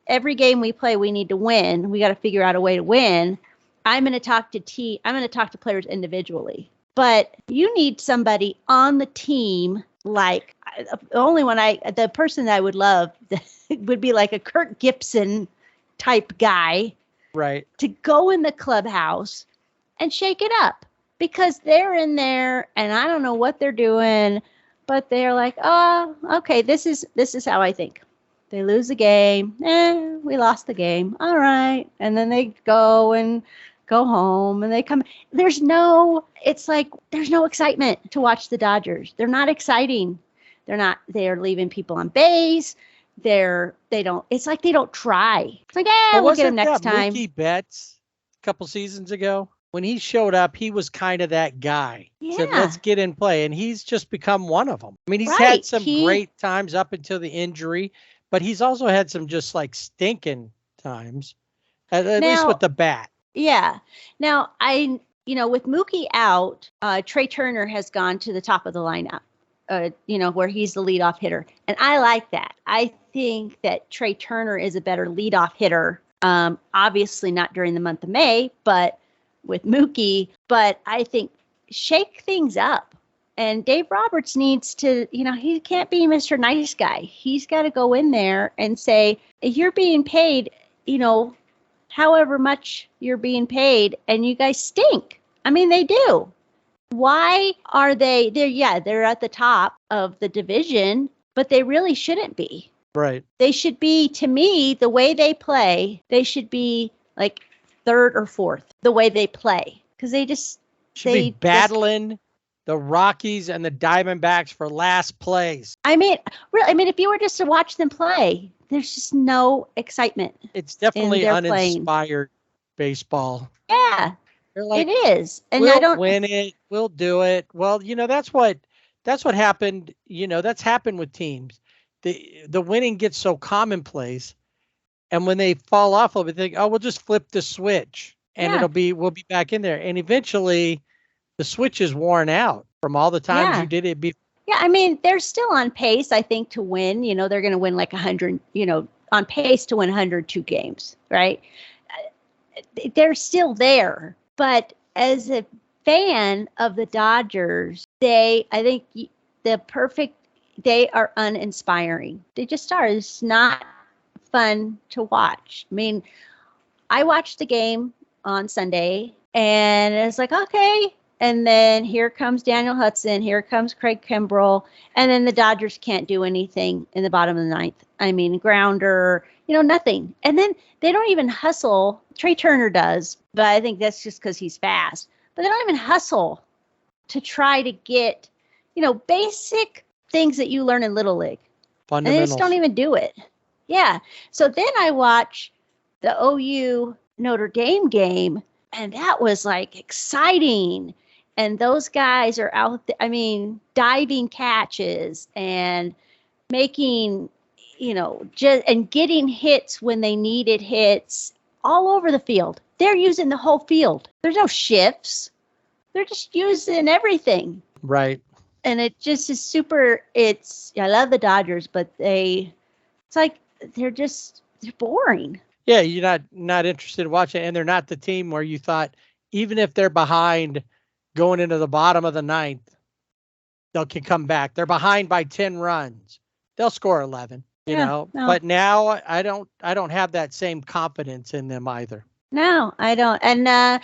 every game we play. We need to win. We got to figure out a way to win. I'm going to talk to players individually, but you need somebody on the team. Like the person that I would love would be like a Kirk Gibson type guy, right? To go in the clubhouse and shake it up, because they're in there and I don't know what they're doing, but they're like, oh, okay, this is how I think. They lose the game. We lost the game. All right. And then they go home and they come. There's no excitement to watch the Dodgers. They're not exciting. They're leaving people on base. It's like they don't try. It's like, we'll get them next time. Mookie Betts a couple seasons ago, when he showed up, he was kind of that guy. Yeah. Said, let's get in play. And he's just become one of them. I mean, he's had some great times up until the injury, but he's also had some just like stinking times, at least with the bat. Yeah. Now, with Mookie out, Trey Turner has gone to the top of the lineup, where he's the leadoff hitter. And I like that. I think that Trey Turner is a better leadoff hitter. Obviously not during the month of May, but with Mookie. But I think shake things up. And Dave Roberts needs to, he can't be Mr. Nice Guy. He's got to go in there and say, you're being paid, however much you're being paid, and you guys stink. I mean, they do. Why are they there? Yeah, they're at the top of the division, but they really shouldn't be. Right. They should be, to me, the way they play, they should be like third or fourth, the way they play. Because they should be battling the Rockies and the Diamondbacks for last place. I mean, if you were just to watch them play, there's just no excitement. It's definitely uninspired baseball. Yeah, like, it is. And we'll win it. We'll do it. Well, that's what happened. That's happened with teams. The winning gets so commonplace, and when they fall off, they'll think, oh, we'll just flip the switch, and we'll be back in there. And eventually, the switch is worn out from all the times you did it before. Yeah, I mean, they're still on pace, I think, to win. They're going to win like 100, on pace to win 102 games, right? They're still there. But as a fan of the Dodgers, they are uninspiring. They just are. It's not fun to watch. I mean, I watched the game on Sunday, and it's like, okay. And then here comes Daniel Hudson. Here comes Craig Kimbrell. And then the Dodgers can't do anything in the bottom of the ninth. I mean, grounder, nothing. And then they don't even hustle. Trey Turner does, but I think that's just because he's fast. But they don't even hustle to try to get, basic things that you learn in Little League. Fundamentals. And they just don't even do it. Yeah. So then I watch the OU Notre Dame game, and that was like exciting. And those guys are out there, diving catches and making, and getting hits when they needed hits all over the field. They're using the whole field. There's no shifts. They're just using everything. Right. and it just is super. I love the Dodgers, but they're boring. Yeah, you're not interested in watching, and they're not the team where you thought, even if they're behind going into the bottom of the ninth, they can come back. They're behind by 10 runs. They'll score 11, No. But now I don't have that same confidence in them either. No, I don't. And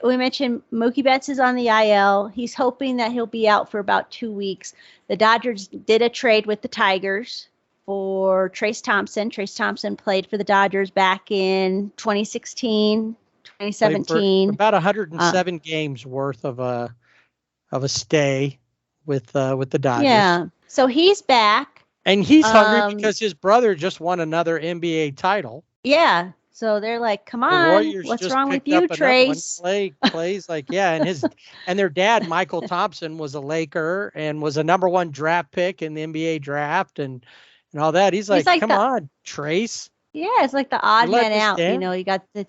we mentioned Mookie Betts is on the IL. He's hoping that he'll be out for about 2 weeks. The Dodgers did a trade with the Tigers for Trace Thompson. Trace Thompson played for the Dodgers back in 2016, 2017. About 107 games worth of a stay with the Dodgers. Yeah. So he's back. And he's hungry because his brother just won another NBA title. Yeah. So they're like, come on, what's wrong with you, Trace? Plays like, yeah. And their dad, Michael Thompson, was a Laker and was a #1 draft pick in the NBA draft and all that. He's like come on, Trace. Yeah, it's like the odd man out. You got the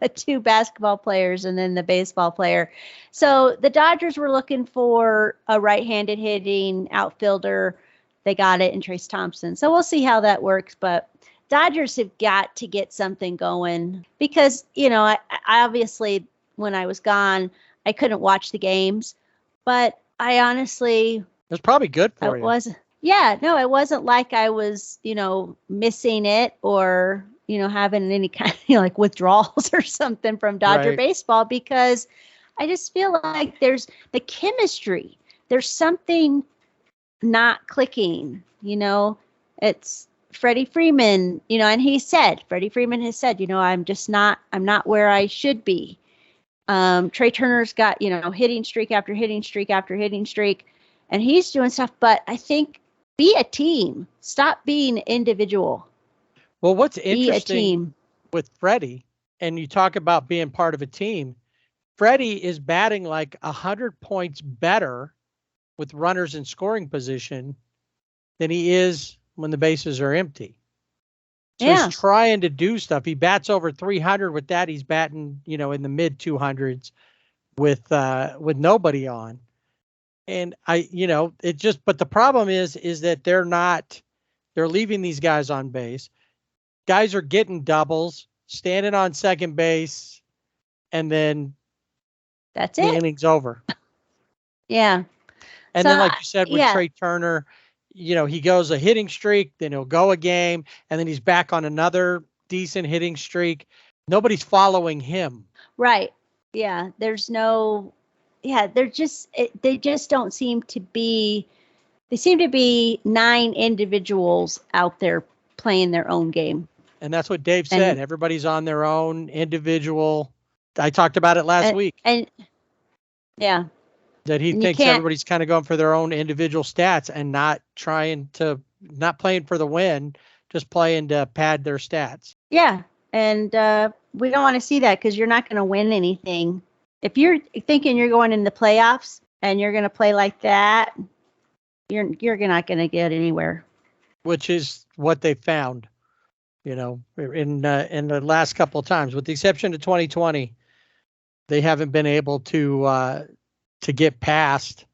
2 basketball players and then the baseball player. So the Dodgers were looking for a right-handed hitting outfielder. They got it in Trace Thompson. So we'll see how that works. But Dodgers have got to get something going because, I obviously, when I was gone, I couldn't watch the games. But I honestly... It was probably good for you. It wasn't like I was, missing it or, having any kind of, like withdrawals or something from Dodger baseball because I just feel like there's the chemistry. There's something not clicking, it's Freddie Freeman, and Freddie Freeman has said, I'm not where I should be. Trey Turner's got, hitting streak after hitting streak after hitting streak, and he's doing stuff, but I think be a team, stop being individual. Well, what's interesting with Freddie, and you talk about being part of a team, Freddie is batting like 100 points better with runners in scoring position than he is when the bases are empty. So he's trying to do stuff. He bats over 300 with that. He's batting, in the mid 200s with nobody on. And but the problem is that they're leaving these guys on base. Guys are getting doubles, standing on second base, and then that's the it. inning's over. Yeah. And then, like you said, with Trey Turner, he goes a hitting streak, then he'll go a game, and then he's back on another decent hitting streak. Nobody's following him. Right. Yeah. They just don't seem to be, they seem to be 9 individuals out there playing their own game. And that's what Dave said. Everybody's on their own individual. I talked about it last week. And yeah. That he thinks everybody's kind of going for their own individual stats and not playing for the win, just playing to pad their stats. Yeah. And we don't want to see that because you're not going to win anything. If you're thinking you're going in the playoffs and you're going to play like that, you're not going to get anywhere. Which is what they found, in the last couple of times, with the exception of 2020, they haven't been able to get past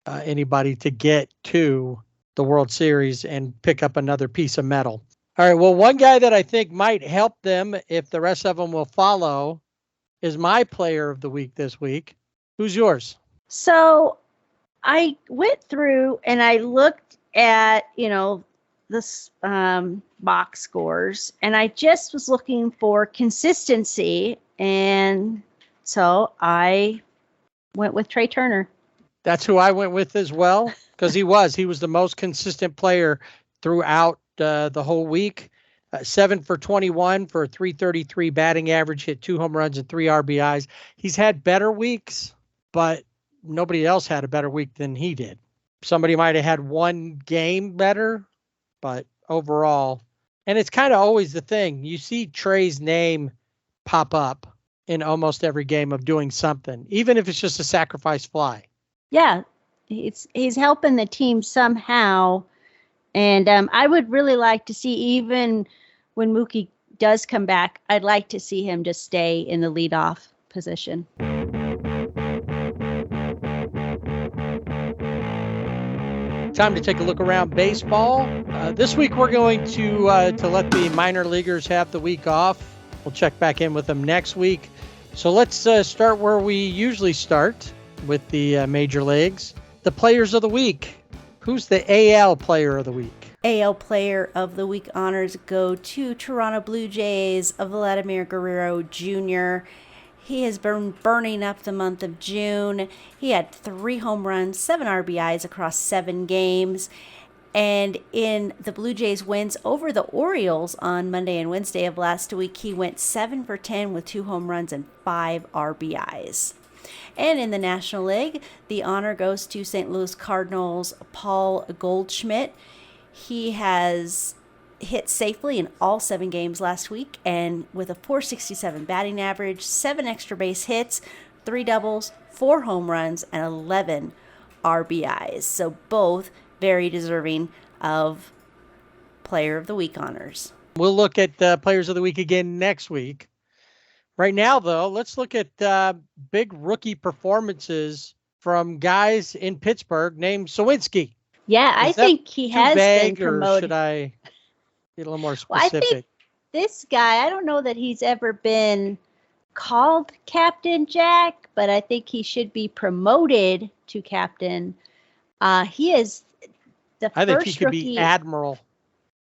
anybody to get to the World Series and pick up another piece of metal. All right. Well, one guy that I think might help them if the rest of them will follow is my player of the week this week. Who's yours? So I went through and I looked at, this box scores, and I just was looking for consistency. And so I went with Trey Turner. That's who I went with as well, because he was the most consistent player throughout the whole week. 7 for 21 for a .333 batting average, hit 2 home runs and 3 RBIs. He's had better weeks, but nobody else had a better week than he did. Somebody might have had one game better, but overall, and it's kind of always the thing. You see Trey's name pop up in almost every game of doing something, even if it's just a sacrifice fly. Yeah, he's helping the team somehow. And I would really like to see, even when Mookie does come back, I'd like to see him just stay in the leadoff position. Time to take a look around baseball. This week we're going to let the minor leaguers have the week off. We'll check back in with them next week. So let's start where we usually start with the major leagues. The players of the week. Who's the AL player of the week? AL Player of the Week honors go to Toronto Blue Jays of Vladimir Guerrero Jr. He has been burning up the month of June. He had 3 home runs, 7 RBIs across 7 games. And in the Blue Jays wins over the Orioles on Monday and Wednesday of last week, he went 7 for 10 with 2 home runs and 5 RBIs. And in the National League, the honor goes to St. Louis Cardinals' Paul Goldschmidt. He has hit safely in all 7 games last week, and with a .467 batting average, 7 extra base hits, 3 doubles, 4 home runs, and 11 RBIs. So both very deserving of Player of the Week honors. We'll look at Players of the Week again next week. Right now, though, let's look at big rookie performances from guys in Pittsburgh named Sawinski. Yeah, I think he has been promoted. Or should I get a little more specific? Well, I think this guy, I don't know that he's ever been called Captain Jack, but I think he should be promoted to captain. He is the first rookie. I think he could be Admiral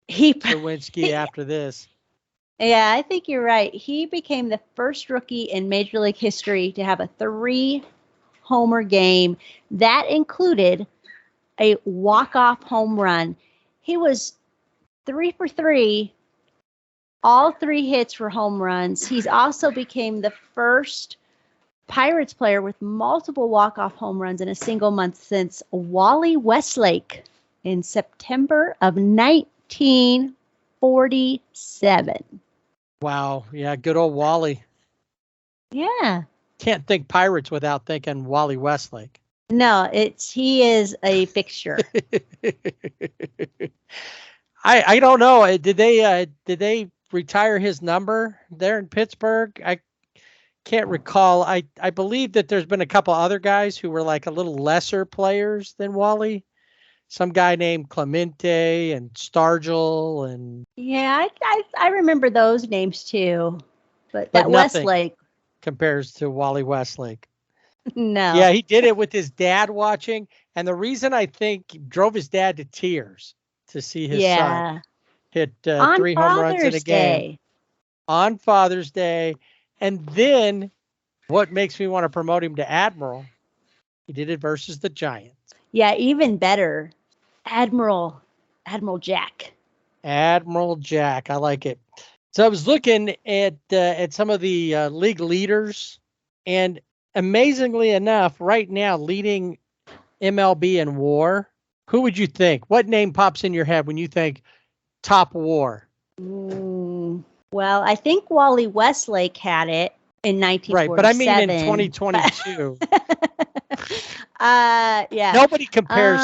Sawinski after this. Yeah, I think you're right. He became the first rookie in Major League history to have a 3-homer game. That included a walk-off home run. He was 3 for 3. All 3 hits were home runs. He's also became the first Pirates player with multiple walk-off home runs in a single month since Wally Westlake in September of 1947. Wow. Yeah, good old Wally. Yeah. Can't think Pirates without thinking Wally Westlake. No, he is a fixture. I don't know. Did they retire his number there in Pittsburgh? I can't recall. I believe that there's been a couple other guys who were like a little lesser players than Wally. Some guy named Clemente and Stargell and yeah, I remember those names too, but that Westlake compares to Wally Westlake. No. Yeah, he did it with his dad watching, and the reason I think drove his dad to tears to see his son hit 3 home runs in a game on Father's Day, and then what makes me want to promote him to Admiral? He did it versus the Giants. Yeah, even better. Admiral Jack. Admiral Jack. I like it. So I was looking at some of the league leaders, and amazingly enough, right now leading MLB in WAR, who would you think? What name pops in your head when you think top WAR? Well, I think Wally Westlake had it in 1947. Right, but I mean in 2022. Yeah. Nobody compares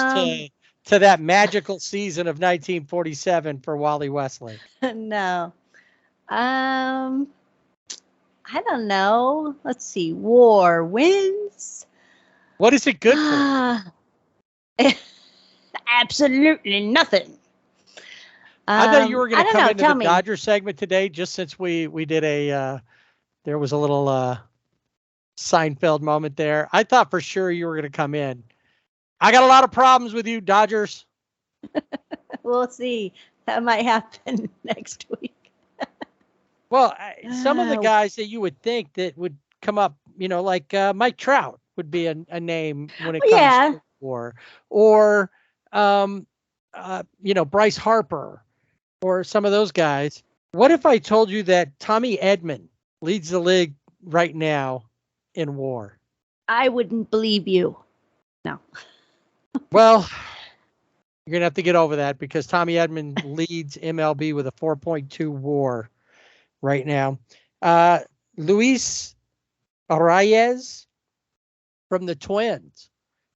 to that magical season of 1947 for Wally Westlake. No. I don't know. Let's see. WAR wins. What is it good for? Absolutely nothing. I thought you were going to come into the me. Dodger segment today, just since we did there was a little Seinfeld moment there. I thought for sure you were going to come in. I got a lot of problems with you, Dodgers. We'll see. That might happen next week. Well, some of the guys that you would think that would come up, like Mike Trout would be a name when it comes to WAR, or Bryce Harper, or some of those guys. What if I told you that Tommy Edman leads the league right now in WAR? I wouldn't believe you. No. Well, you're going to have to get over that because Tommy Edman leads MLB with a 4.2 WAR right now. Luis Reyes from the Twins,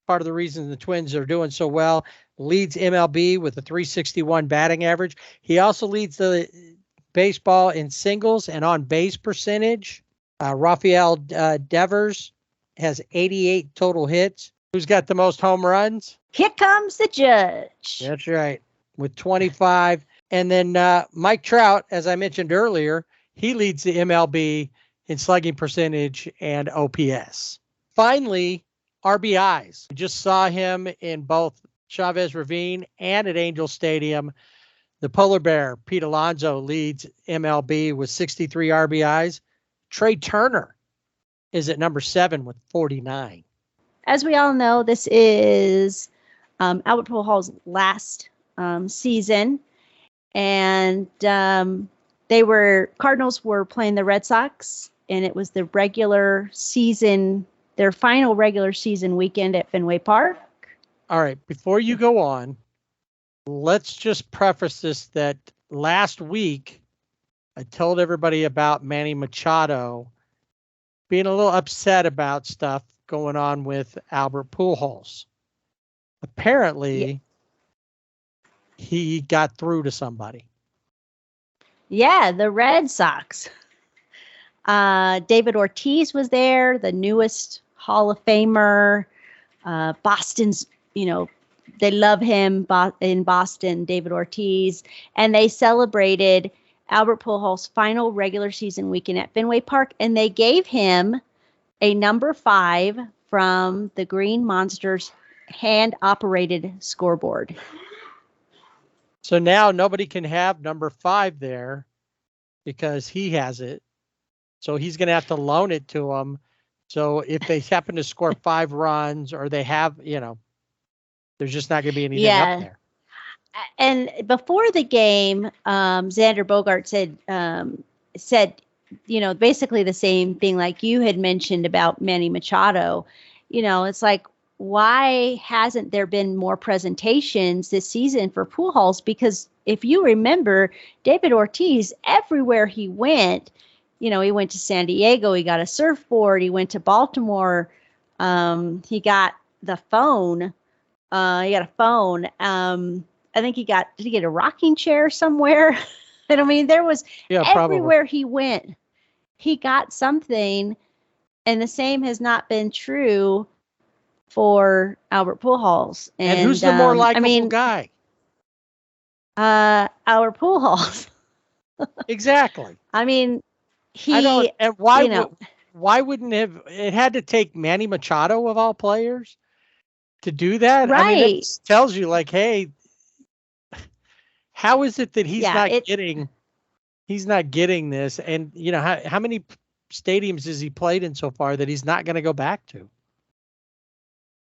part of the reason the Twins are doing so well, leads MLB with a 361 batting average. He also leads the baseball in singles and on base percentage. Rafael Devers has 88 total hits. Who's got the most home runs? Here comes the judge. That's right, with 25. And then Mike Trout, as I mentioned earlier, he leads the MLB in slugging percentage and OPS. Finally, RBIs. We just saw him in both Chavez Ravine and at Angel Stadium. The Polar Bear, Pete Alonso, leads MLB with 63 RBIs. Trey Turner is at number 7 with 49. As we all know, this is Albert Pujols' last season, and Cardinals were playing the Red Sox, and it was the regular season, their final regular season weekend at Fenway Park. All right, before you go on, let's just preface this that last week I told everybody about Manny Machado being a little upset about stuff going on with Albert Pujols. Apparently, he got through to somebody. Yeah, the Red Sox. David Ortiz was there, the newest Hall of Famer. Boston's, they love him in Boston, David Ortiz. And they celebrated Albert Pujols' final regular season weekend at Fenway Park, and they gave him a number 5 from the Green Monsters hand-operated scoreboard. So now nobody can have number 5 there because he has it. So he's going to have to loan it to him. So if they happen to score 5 runs or they have, there's just not going to be anything up there. And before the game, Xander Bogart said, basically the same thing like you had mentioned about Manny Machado. It's like, why hasn't there been more presentations this season for Pujols? Because if you remember, David Ortiz, everywhere he went, he went to San Diego, he got a surfboard, he went to Baltimore, he got the phone, I think did he get a rocking chair somewhere? And I mean, there was everywhere he went, he got something, and the same has not been true for Albert Pujols. And who's the more likable guy? Albert Pujols. Exactly. I mean, why wouldn't it had to take Manny Machado of all players to do that? Right. I mean, it tells you like, hey, how is it that he's not getting this? And how many stadiums has he played in so far that he's not going to go back to?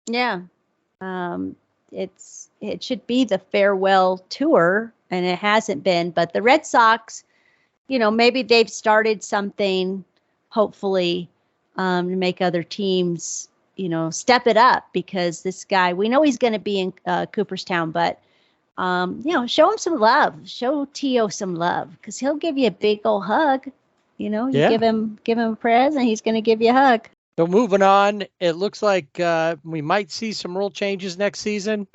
Yeah. It should be the farewell tour, and it hasn't been, but the Red Sox, maybe they've started something, hopefully, to make other teams, step it up, because this guy, we know he's going to be in Cooperstown, but, show him some love, show Tio some love, because he'll give you a big old hug. You give him a present, he's going to give you a hug. So moving on, it looks like we might see some rule changes next season.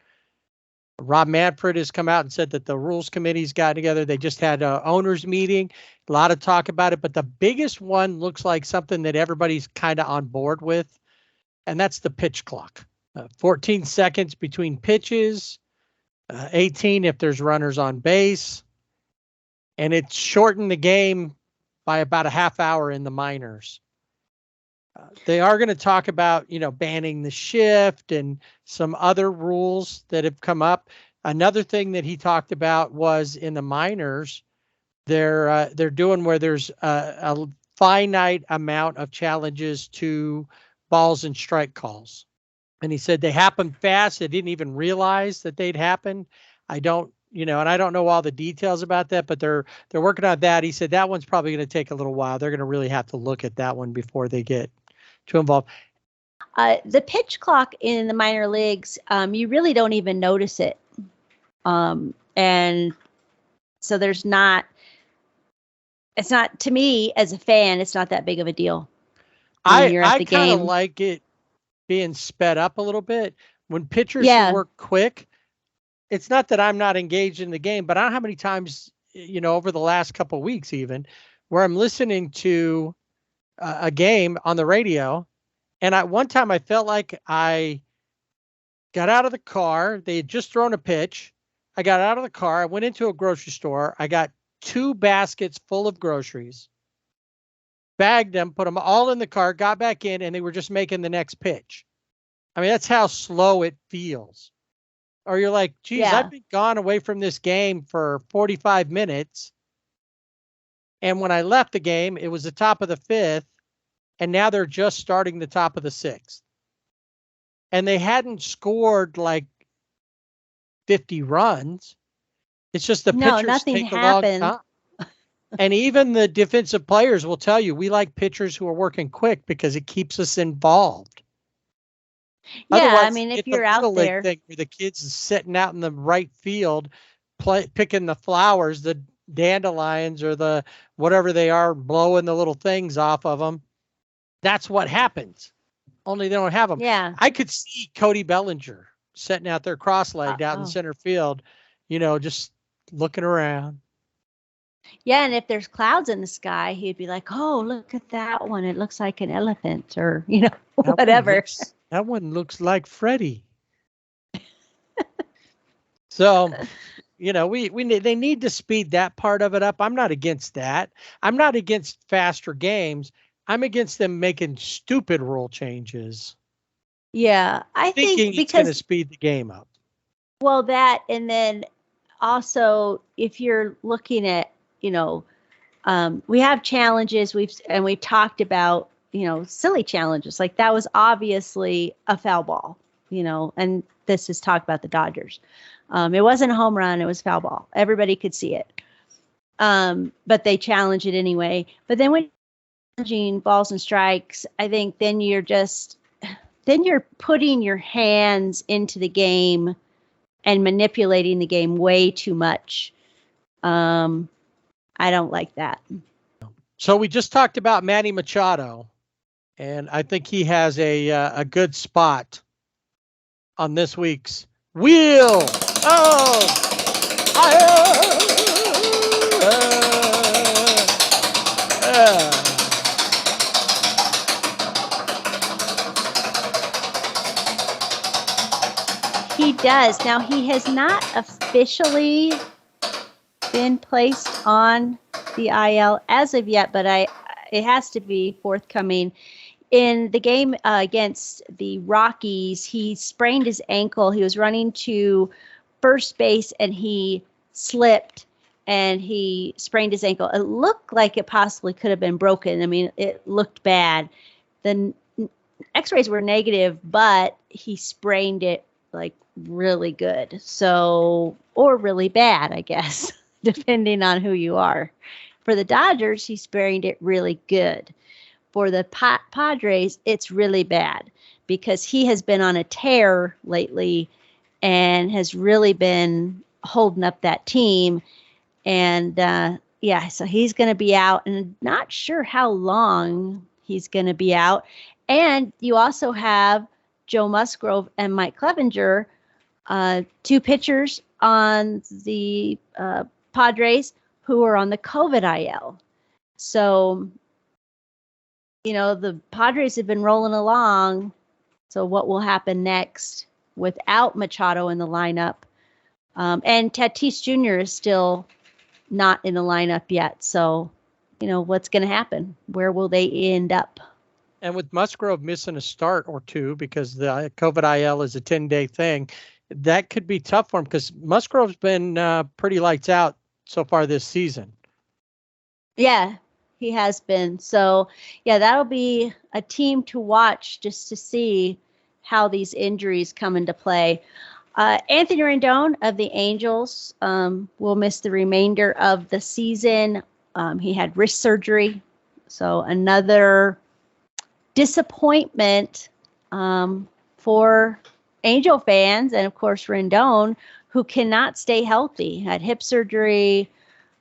Rob Manfred has come out and said that the rules committee's got together. They just had an owners meeting, a lot of talk about it, but the biggest one looks like something that everybody's kind of on board with, and that's the pitch clock. 14 seconds between pitches, 18 if there's runners on base, and it's shortened the game by about a half hour in the minors. They are going to talk about, banning the shift and some other rules that have come up. Another thing that he talked about was in the minors, they're doing where there's a finite amount of challenges to balls and strike calls. And he said they happen fast. They didn't even realize that they'd happen. I don't know all the details about that, but they're working on that. He said that one's probably going to take a little while. They're going to really have to look at that one before they get too involved. The pitch clock in the minor leagues, you really don't even notice it. And so it's not, to me as a fan, it's not that big of a deal. I kind of like it being sped up a little bit. When pitchers work quick, it's not that I'm not engaged in the game, but I don't know how many times, over the last couple of weeks even, where I'm listening to a game on the radio, and at one time I felt like I got out of the car. They had just thrown a pitch. I got out of the car. I went into a grocery store. I got 2 baskets full of groceries, bagged them, put them all in the car, got back in, and they were just making the next pitch. I mean, that's how slow it feels. Or you're like, geez, Yeah. I've been gone away from this game for 45 minutes. And when I left the game, it was the top of the 5th. And now they're just starting the top of the 6th. And they hadn't scored like 50 runs. It's just the No, pitchers nothing take a long happened. time. And even the defensive players will tell you, we like pitchers who are working quick because it keeps us involved. Yeah, I Otherwise, mean, if it's a you're out little league there, thing where the kids is sitting out in the right field, picking the flowers, the dandelions or the whatever they are, blowing the little things off of them. That's what happens. Only they don't have them. yeah. I could see Cody Bellinger sitting out there cross-legged out in Oh. center field, just looking around. Yeah, and if there's clouds in the sky, he'd be like, "Oh, look at that one. It looks like an elephant," or That one whatever. that one looks like Freddie. So, they need to speed that part of it up. I'm not against that. I'm not against faster games. I'm against them making stupid rule changes, Yeah, I thinking think it's going to because, speed the game up. well, that, and then also if you're looking at, we have challenges. We've talked about, silly challenges. Like that was obviously a foul ball, and this is talk about the Dodgers. It wasn't a home run. It was foul ball. Everybody could see it. But they challenge it anyway. But then when challenging balls and strikes, I think then you're putting your hands into the game and manipulating the game way too much. I don't like that. So we just talked about Manny Machado, and I think he has a good spot on this week's Wheel of He does. Now, he has not officially been placed on the IL as of yet, but it has to be forthcoming. In the game against the Rockies, he sprained his ankle. He was running to first base and he slipped and he sprained his ankle. It looked like it possibly could have been broken. I mean, it looked bad. The x-rays were negative, but he sprained it like really good. So, or really bad, I guess, depending on who you are. For the Dodgers, he sprained it really good. For the Padres, it's really bad because he has been on a tear lately and has really been holding up that team. And so he's going to be out, and not sure how long he's going to be out. And you also have Joe Musgrove and Mike Clevenger, 2 pitchers on the Padres who are on the COVID IL. So, the Padres have been rolling along. So what will happen next without Machado in the lineup? And Tatis Jr. is still not in the lineup yet. So, what's going to happen? Where will they end up? And with Musgrove missing a start or 2 because the COVID IL is a 10-day thing, that could be tough for him because Musgrove's been pretty lights out so far this season. Yeah, he has been. So, yeah, that'll be a team to watch just to see how these injuries come into play. Anthony Rendon of the Angels will miss the remainder of the season. He had wrist surgery. So another disappointment for Angel fans, and of course Rendon, who cannot stay healthy. Had hip surgery.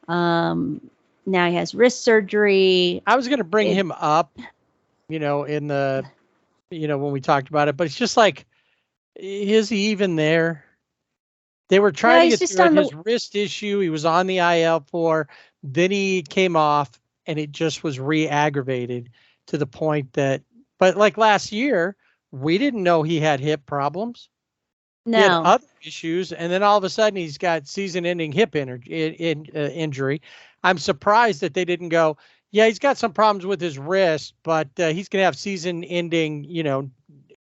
Now he has wrist surgery. I was going to bring him up, in the, when we talked about it, but it's just like, is he even there? They were trying to get through his wrist issue. He was on the IL for, then he came off, and it just was re-aggravated to the point that, but like last year, we didn't know he had hip problems. He had No. other issues, and then all of a sudden he's got season-ending hip injury. I'm surprised that they didn't go, yeah, he's got some problems with his wrist, but he's going to have season-ending,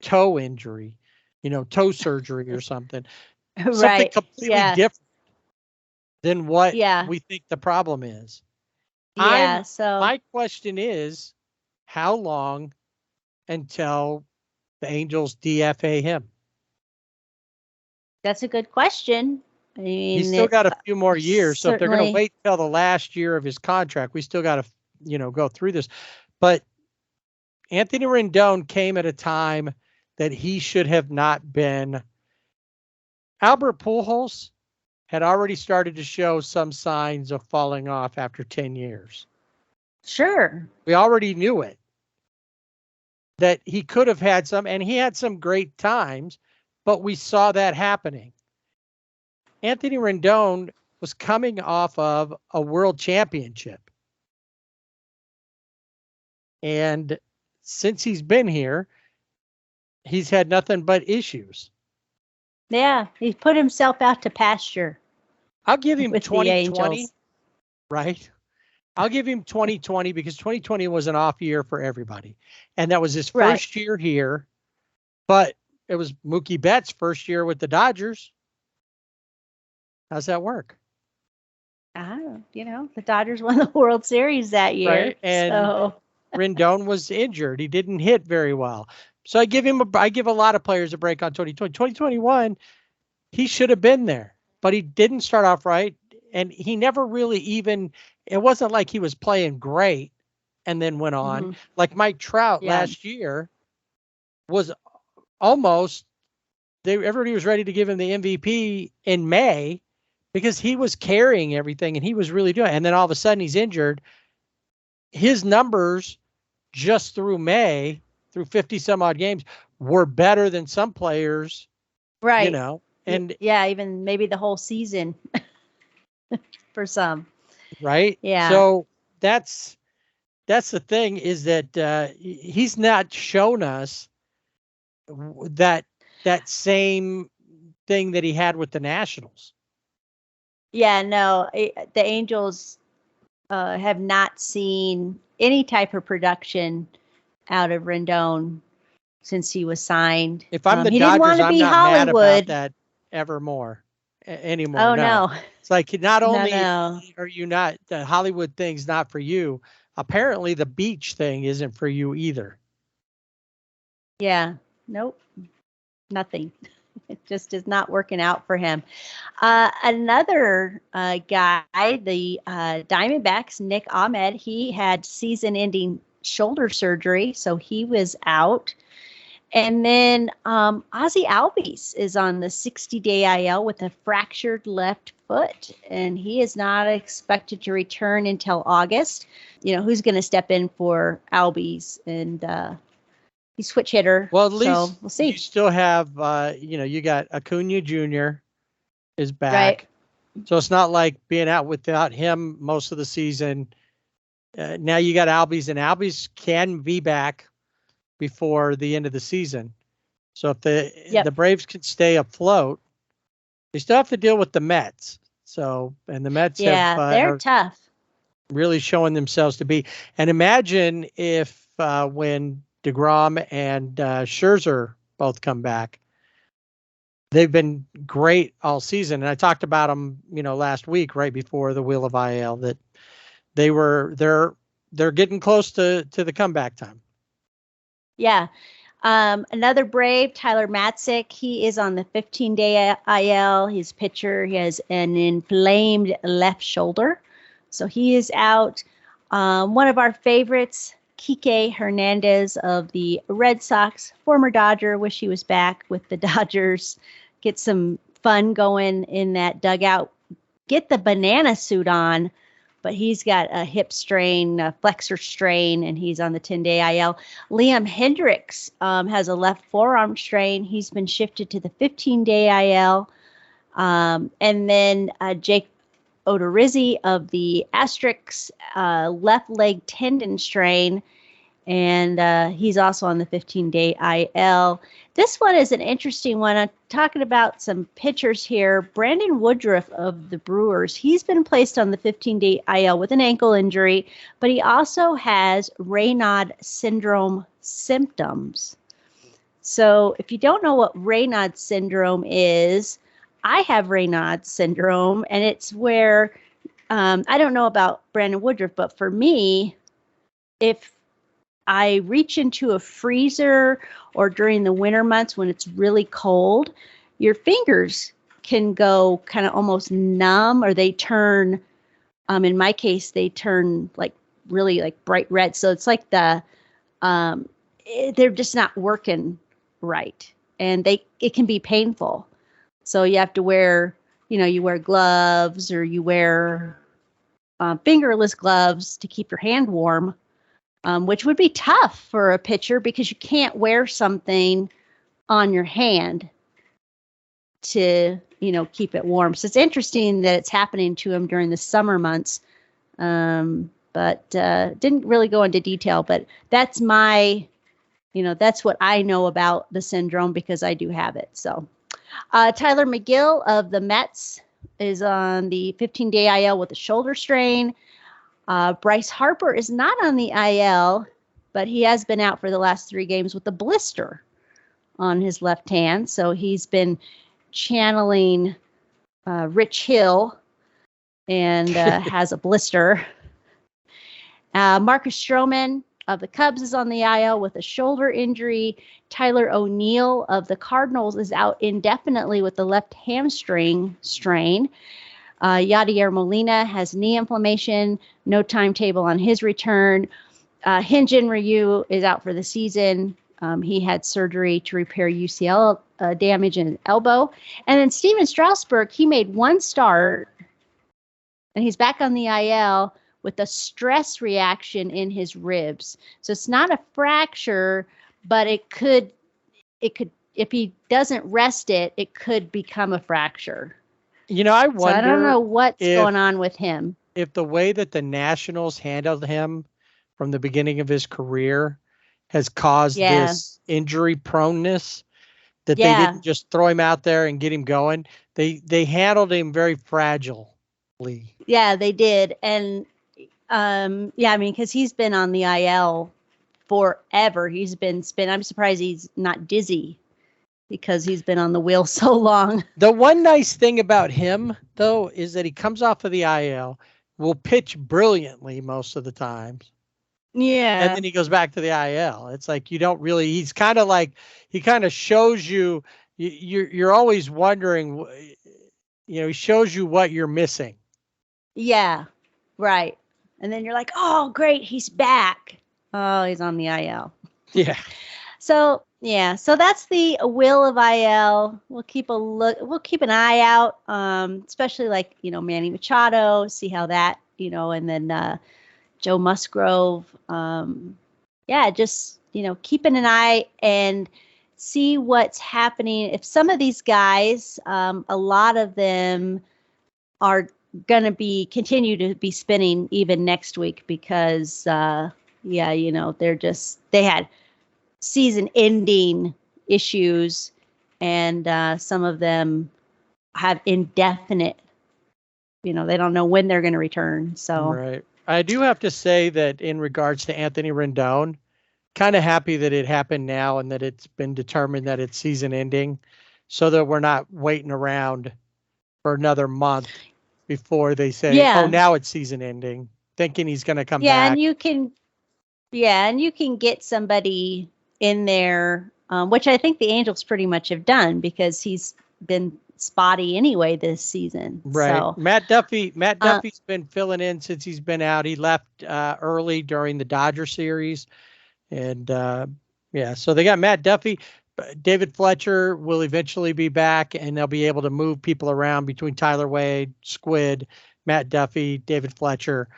toe injury, toe surgery or something. Something Right. completely Yeah. different than what Yeah. we think the problem is. Yeah. So My question is, how long until the Angels DFA him? that's a good question. I He's mean, still got a few more years. So if they're going to certainly. wait till the last year of his contract, we still got to, go through this. But Anthony Rendon came at a time that he should have not been. Albert Pujols had already started to show some signs of falling off after 10 years. Sure. We already knew it, that he could have had some, and he had some great times, but we saw that happening. Anthony Rendon was coming off of a world championship. And since he's been here, he's had nothing but issues. Yeah. He put himself out to pasture. I'll give him With the 2020, Angels. right? I'll give him 2020 because 2020 was an off year for everybody. And that was his first year here. But it was Mookie Betts' first year with the Dodgers. How's that work? The Dodgers won the World Series that year. Right. And so Rendon was injured. He didn't hit very well. So I give a lot of players a break on 2020. 2021, he should have been there, but he didn't start off right. And he never really it wasn't like he was playing great and then went on. Mhm. Like Mike Trout last year was almost, everybody was ready to give him the MVP in May because he was carrying everything and he was really doing it. And then all of a sudden he's injured. His numbers just through May, through 50 some odd games, were better than some players, right. And even maybe the whole season for some. Right. Yeah. So that's the thing, is that he's not shown us that same thing that he had with the Nationals. Yeah, no, the Angels have not seen any type of production out of Rendon since he was signed. If I'm the he Dodgers, didn't want to I'm be not Hollywood. mad about that anymore. Oh no. It's like, not only No. are you not, the Hollywood thing's not for you, apparently the beach thing isn't for you either. Yeah. Nope. Nothing. It just is not working out for him. Another guy, the Diamondbacks, Nick Ahmed, he had season-ending shoulder surgery, so he was out. And then Ozzie Albies is on the 60-day IL with a fractured left foot, and he is not expected to return until August. Who's going to step in for Albies? And he's switch hitter. Well, at least so we'll see. You still have, you got Acuna Jr. is back. Right. So it's not like being out without him most of the season. Now you got Albies, and Albies can be back before the end of the season. So if the Braves can stay afloat, they still have to deal with the Mets. So, and the Mets they're tough. Really showing themselves to be. And imagine if when DeGrom and Scherzer both come back. They've been great all season. And I talked about them, last week, right before the Wheel of IL, that they're getting close to the comeback time. Yeah. Another Brave, Tyler Matzik, he is on the 15-day IL. His pitcher, he has an inflamed left shoulder. So he is out. One of our favorites, Kike Hernandez of the Red Sox, former Dodger, wish he was back with the Dodgers. Get some fun going in that dugout. Get the banana suit on, but he's got a hip strain, a flexor strain, and he's on the 10-day IL. Liam Hendricks has a left forearm strain. He's been shifted to the 15-day IL. And then Jake Odorizzi of the Asterix left leg tendon strain. and he's also on the 15-day IL. This one is an interesting one. I'm talking about some pitchers here. Brandon Woodruff of the Brewers, he's been placed on the 15-day IL with an ankle injury, but he also has Raynaud syndrome symptoms. So if you don't know what Raynaud syndrome is, I have Raynaud syndrome, and it's where, I don't know about Brandon Woodruff, but for me, if I reach into a freezer or during the winter months when it's really cold, your fingers can go kind of almost numb, or they turn, in my case, they turn like really like bright red. So it's like they're just not working right. And it can be painful. So you have to wear, you wear gloves, or you wear fingerless gloves to keep your hand warm. Which would be tough for a pitcher because you can't wear something on your hand to, keep it warm. So it's interesting that it's happening to him during the summer months, but didn't really go into detail. But that's that's what I know about the syndrome because I do have it. So Tyler McGill of the Mets is on the 15-day IL with a shoulder strain. Bryce Harper is not on the IL, but he has been out for the last 3 games with a blister on his left hand. So he's been channeling Rich Hill and has a blister. Marcus Stroman of the Cubs is on the IL with a shoulder injury. Tyler O'Neill of the Cardinals is out indefinitely with the left hamstring strain. Yadier Molina has knee inflammation, no timetable on his return. Hyun-Jin Ryu is out for the season. He had surgery to repair UCL damage in his elbow. And then Steven Strasburg, he made 1 start, and he's back on the IL with a stress reaction in his ribs. So it's not a fracture, but it could, if he doesn't rest it, it could become a fracture. I wonder. So I don't know what's going on with him. If the way that the Nationals handled him from the beginning of his career has caused this injury proneness, that they didn't just throw him out there and get him going. They handled him very fragilely. Yeah, they did. And because he's been on the IL forever. He's been I'm surprised he's not dizzy, because he's been on the wheel so long. The one nice thing about him, though, is that he comes off of the IL, will pitch brilliantly most of the times. Yeah. And then he goes back to the IL. It's like he's kind of like, he kind of shows you, you're always wondering, he shows you what you're missing. Yeah, right. And then you're like, oh, great, he's back. Oh, he's on the IL. Yeah. So that's the will of IL. We'll keep an eye out, especially like, Manny Machado, see how that, and then Joe Musgrove. Just, keeping an eye and see what's happening. If some of these guys, a lot of them are going to continue to be spinning even next week because, they had season-ending issues, and some of them have indefinite. They don't know when they're going to return. So, right. I do have to say that in regards to Anthony Rendon, kind of happy that it happened now and that it's been determined that it's season-ending, so that we're not waiting around for another month before they say, "Oh, now it's season-ending," thinking he's going to come back. And you can get somebody in there, which I think the Angels pretty much have done because he's been spotty anyway this season. Right. So, Matt Duffy's been filling in since he's been out. He left early during the Dodger series. And so they got Matt Duffy. David Fletcher will eventually be back, and they'll be able to move people around between Tyler Wade, Squid, Matt Duffy, David Fletcher,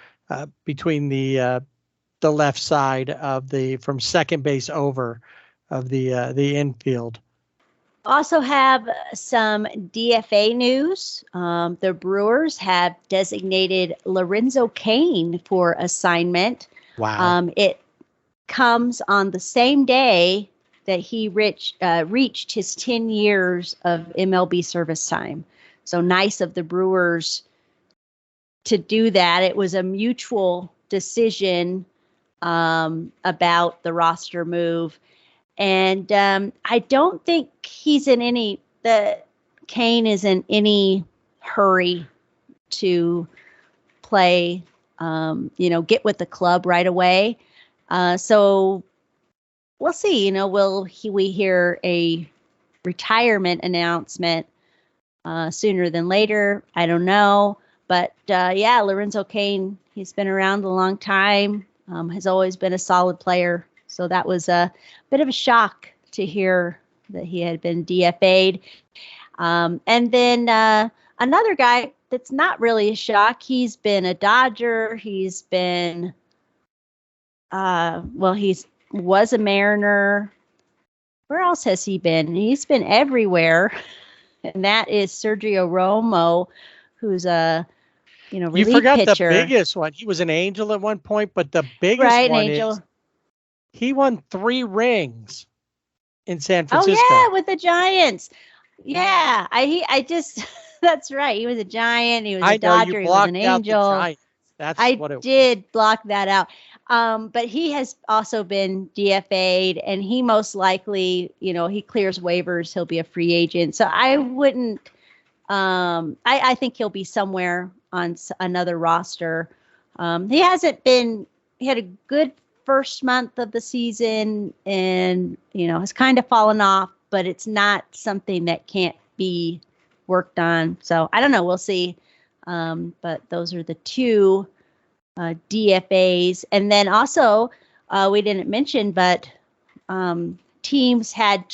between the left side of from second base over of the infield. Also have some DFA news. The Brewers have designated Lorenzo Cain for assignment. Wow. comes on the same day that he reached his 10 years of MLB service time. So nice of the Brewers to do that. It was a mutual decision about the roster move. And I don't think Kane is in any hurry to play, get with the club right away. So we'll see, will we hear a retirement announcement sooner than later? I don't know. But Lorenzo Kane, he's been around a long time, has always been a solid player. So that was a bit of a shock to hear that he had been DFA'd. And then another guy that's not really a shock. He's been a Dodger. He's been, was a Mariner. Where else has he been? He's been everywhere. And that is Sergio Romo, who's a, relief You forgot pitcher. the biggest one. He was an Angel at one point, but the biggest one is he won 3 rings in San Francisco. Oh yeah, with the Giants. Yeah, I just that's right. He was a Giant. He was a Dodger. He was an Angel. That's what it was. I did block that out. But he has also been DFA'd, and he most likely, he clears waivers. He'll be a free agent. So I wouldn't. I think he'll be somewhere on another roster. He hasn't been. He had a good first month of the season, and has kind of fallen off. But it's not something that can't be worked on. So I don't know. We'll see. But those are the 2 DFAs. And then also, we didn't mention, but teams had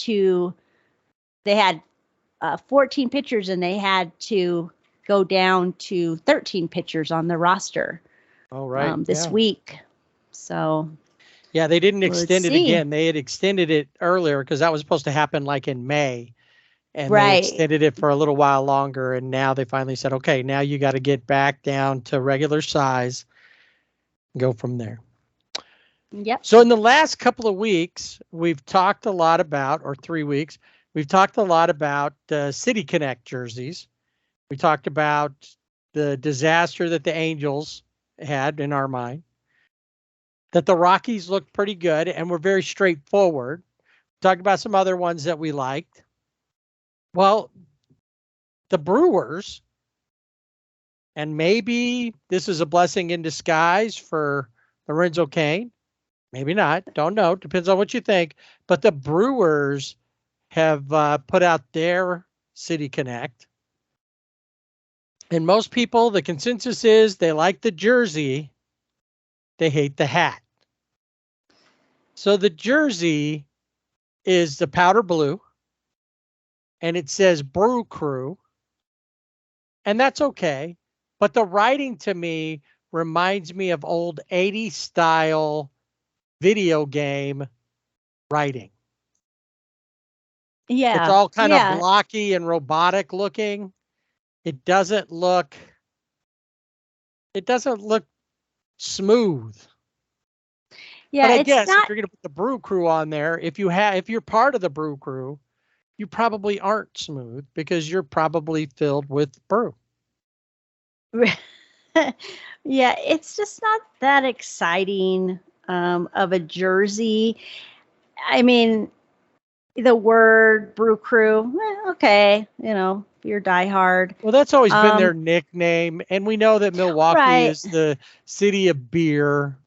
14 pitchers, and they had to go down to 13 pitchers on the roster. Oh, right. This week. So. Yeah, they didn't extend it again. They had extended it earlier because that was supposed to happen like in May. And they extended it for a little while longer. And now they finally said, okay, now you got to get back down to regular size. Go from there. Yep. So in the last couple of weeks, we've talked a lot about, or 3 weeks, we've talked a lot about City Connect jerseys. We talked about the disaster that the Angels had in our mind. That the Rockies looked pretty good and were very straightforward. Talked about some other ones that we liked. Well, the Brewers, and maybe this is a blessing in disguise for Lorenzo Kane. Maybe not. Don't know. Depends on what you think. But the Brewers have put out their City Connect. And most people, the consensus is they like the jersey. They hate the hat. So the jersey is the powder blue, and it says Brew Crew, and that's okay. But the writing to me reminds me of old 80s style video game writing. Yeah. It's all kind of blocky and robotic looking. It doesn't look smooth. Yeah, but I guess if you're going to put the Brew Crew on there, if you're part of the Brew Crew, you probably aren't smooth because you're probably filled with brew. Yeah, it's just not that exciting of a jersey. I mean, the word Brew Crew, okay, you're diehard. Well, that's always been their nickname, and we know that Milwaukee is the city of beer,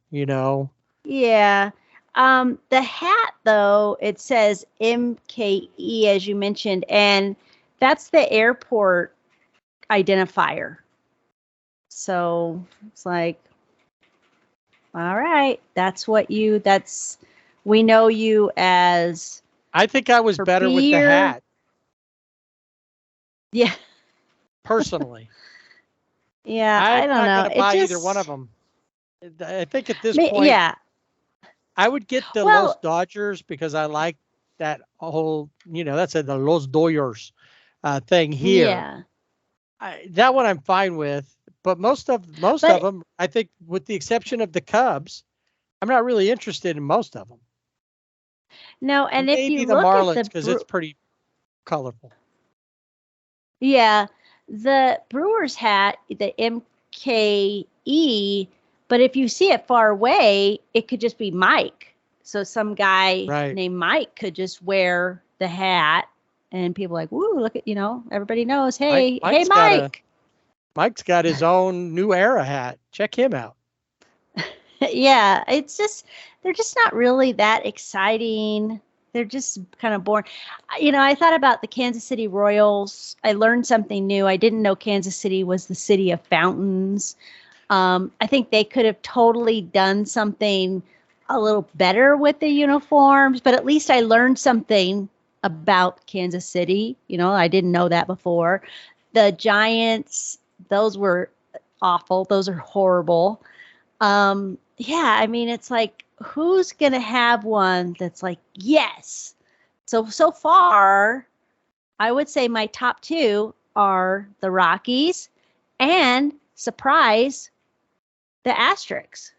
Yeah. The hat, though, it says MKE, as you mentioned, and that's the airport identifier. So it's like, all right, we know you as. I think I was better with the hat. Yeah. Personally. Yeah, I don't know. I'm not going to buy either one of them. I think at this point, I would get the Los Dodgers because I like that whole, that's the Los Dodgers thing here. Yeah. That one I'm fine with, but most of them, I think, with the exception of the Cubs, I'm not really interested in most of them. No, and if Maybe you the look Marlins at because the it's pretty colorful. yeah, the Brewers hat, the MKE, but if you see it far away, it could just be Mike. So some guy Right. named Mike could just wear the hat, and people are like, "Woo, look at, everybody knows, hey, Mike's Mike." Mike's got his own New Era hat. Check him out. Yeah, they're just not really that exciting. They're just kind of boring. I thought about the Kansas City Royals. I learned something new. I didn't know Kansas City was the city of fountains. I think they could have totally done something a little better with the uniforms, but at least I learned something about Kansas City. I didn't know that before. The Giants, those were awful. Those are horrible. Yeah, I mean, it's like, who's going to have one that's like, yes. So far, I would say my top two are the Rockies and, surprise, the Asterisks.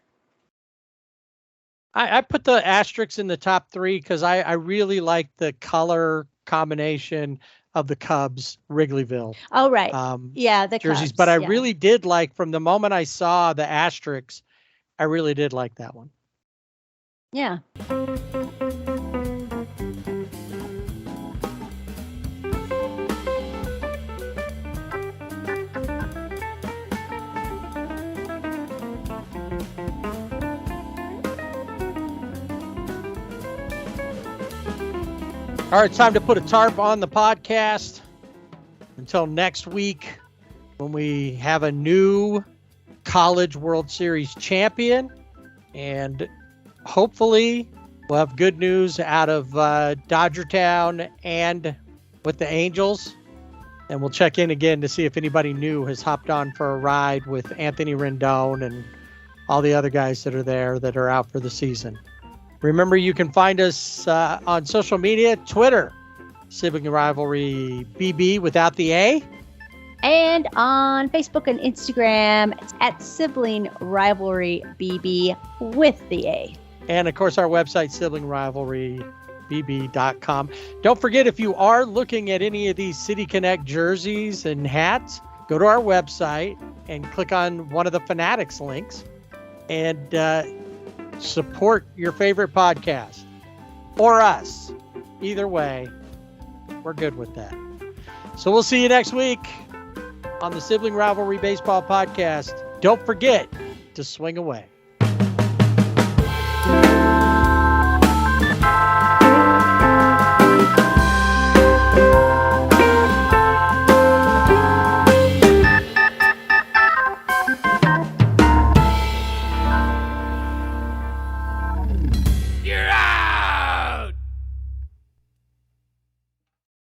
I put the Asterisks in the top three because I really like the color combination of the Cubs Wrigleyville. Oh, right. Yeah, the jerseys. Cubs, But I yeah. really did like, from the moment I saw the Asterisks, I really did like that one. Yeah. All right, it's time to put a tarp on the podcast until next week when we have a new College World Series champion, and hopefully we'll have good news out of Dodgertown and with the Angels, and we'll check in again to see if anybody new has hopped on for a ride with Anthony Rendon and all the other guys that are there that are out for the season. Remember, you can find us on social media, Twitter, Sibling Rivalry BB without the A. And on Facebook and Instagram, it's at Sibling Rivalry BB with the A. And, of course, our website, siblingrivalrybb.com. Don't forget, if you are looking at any of these City Connect jerseys and hats, go to our website and click on one of the Fanatics links and support your favorite podcast or us. Either way, we're good with that. So we'll see you next week on the Sibling Rivalry Baseball Podcast. Don't forget to swing away.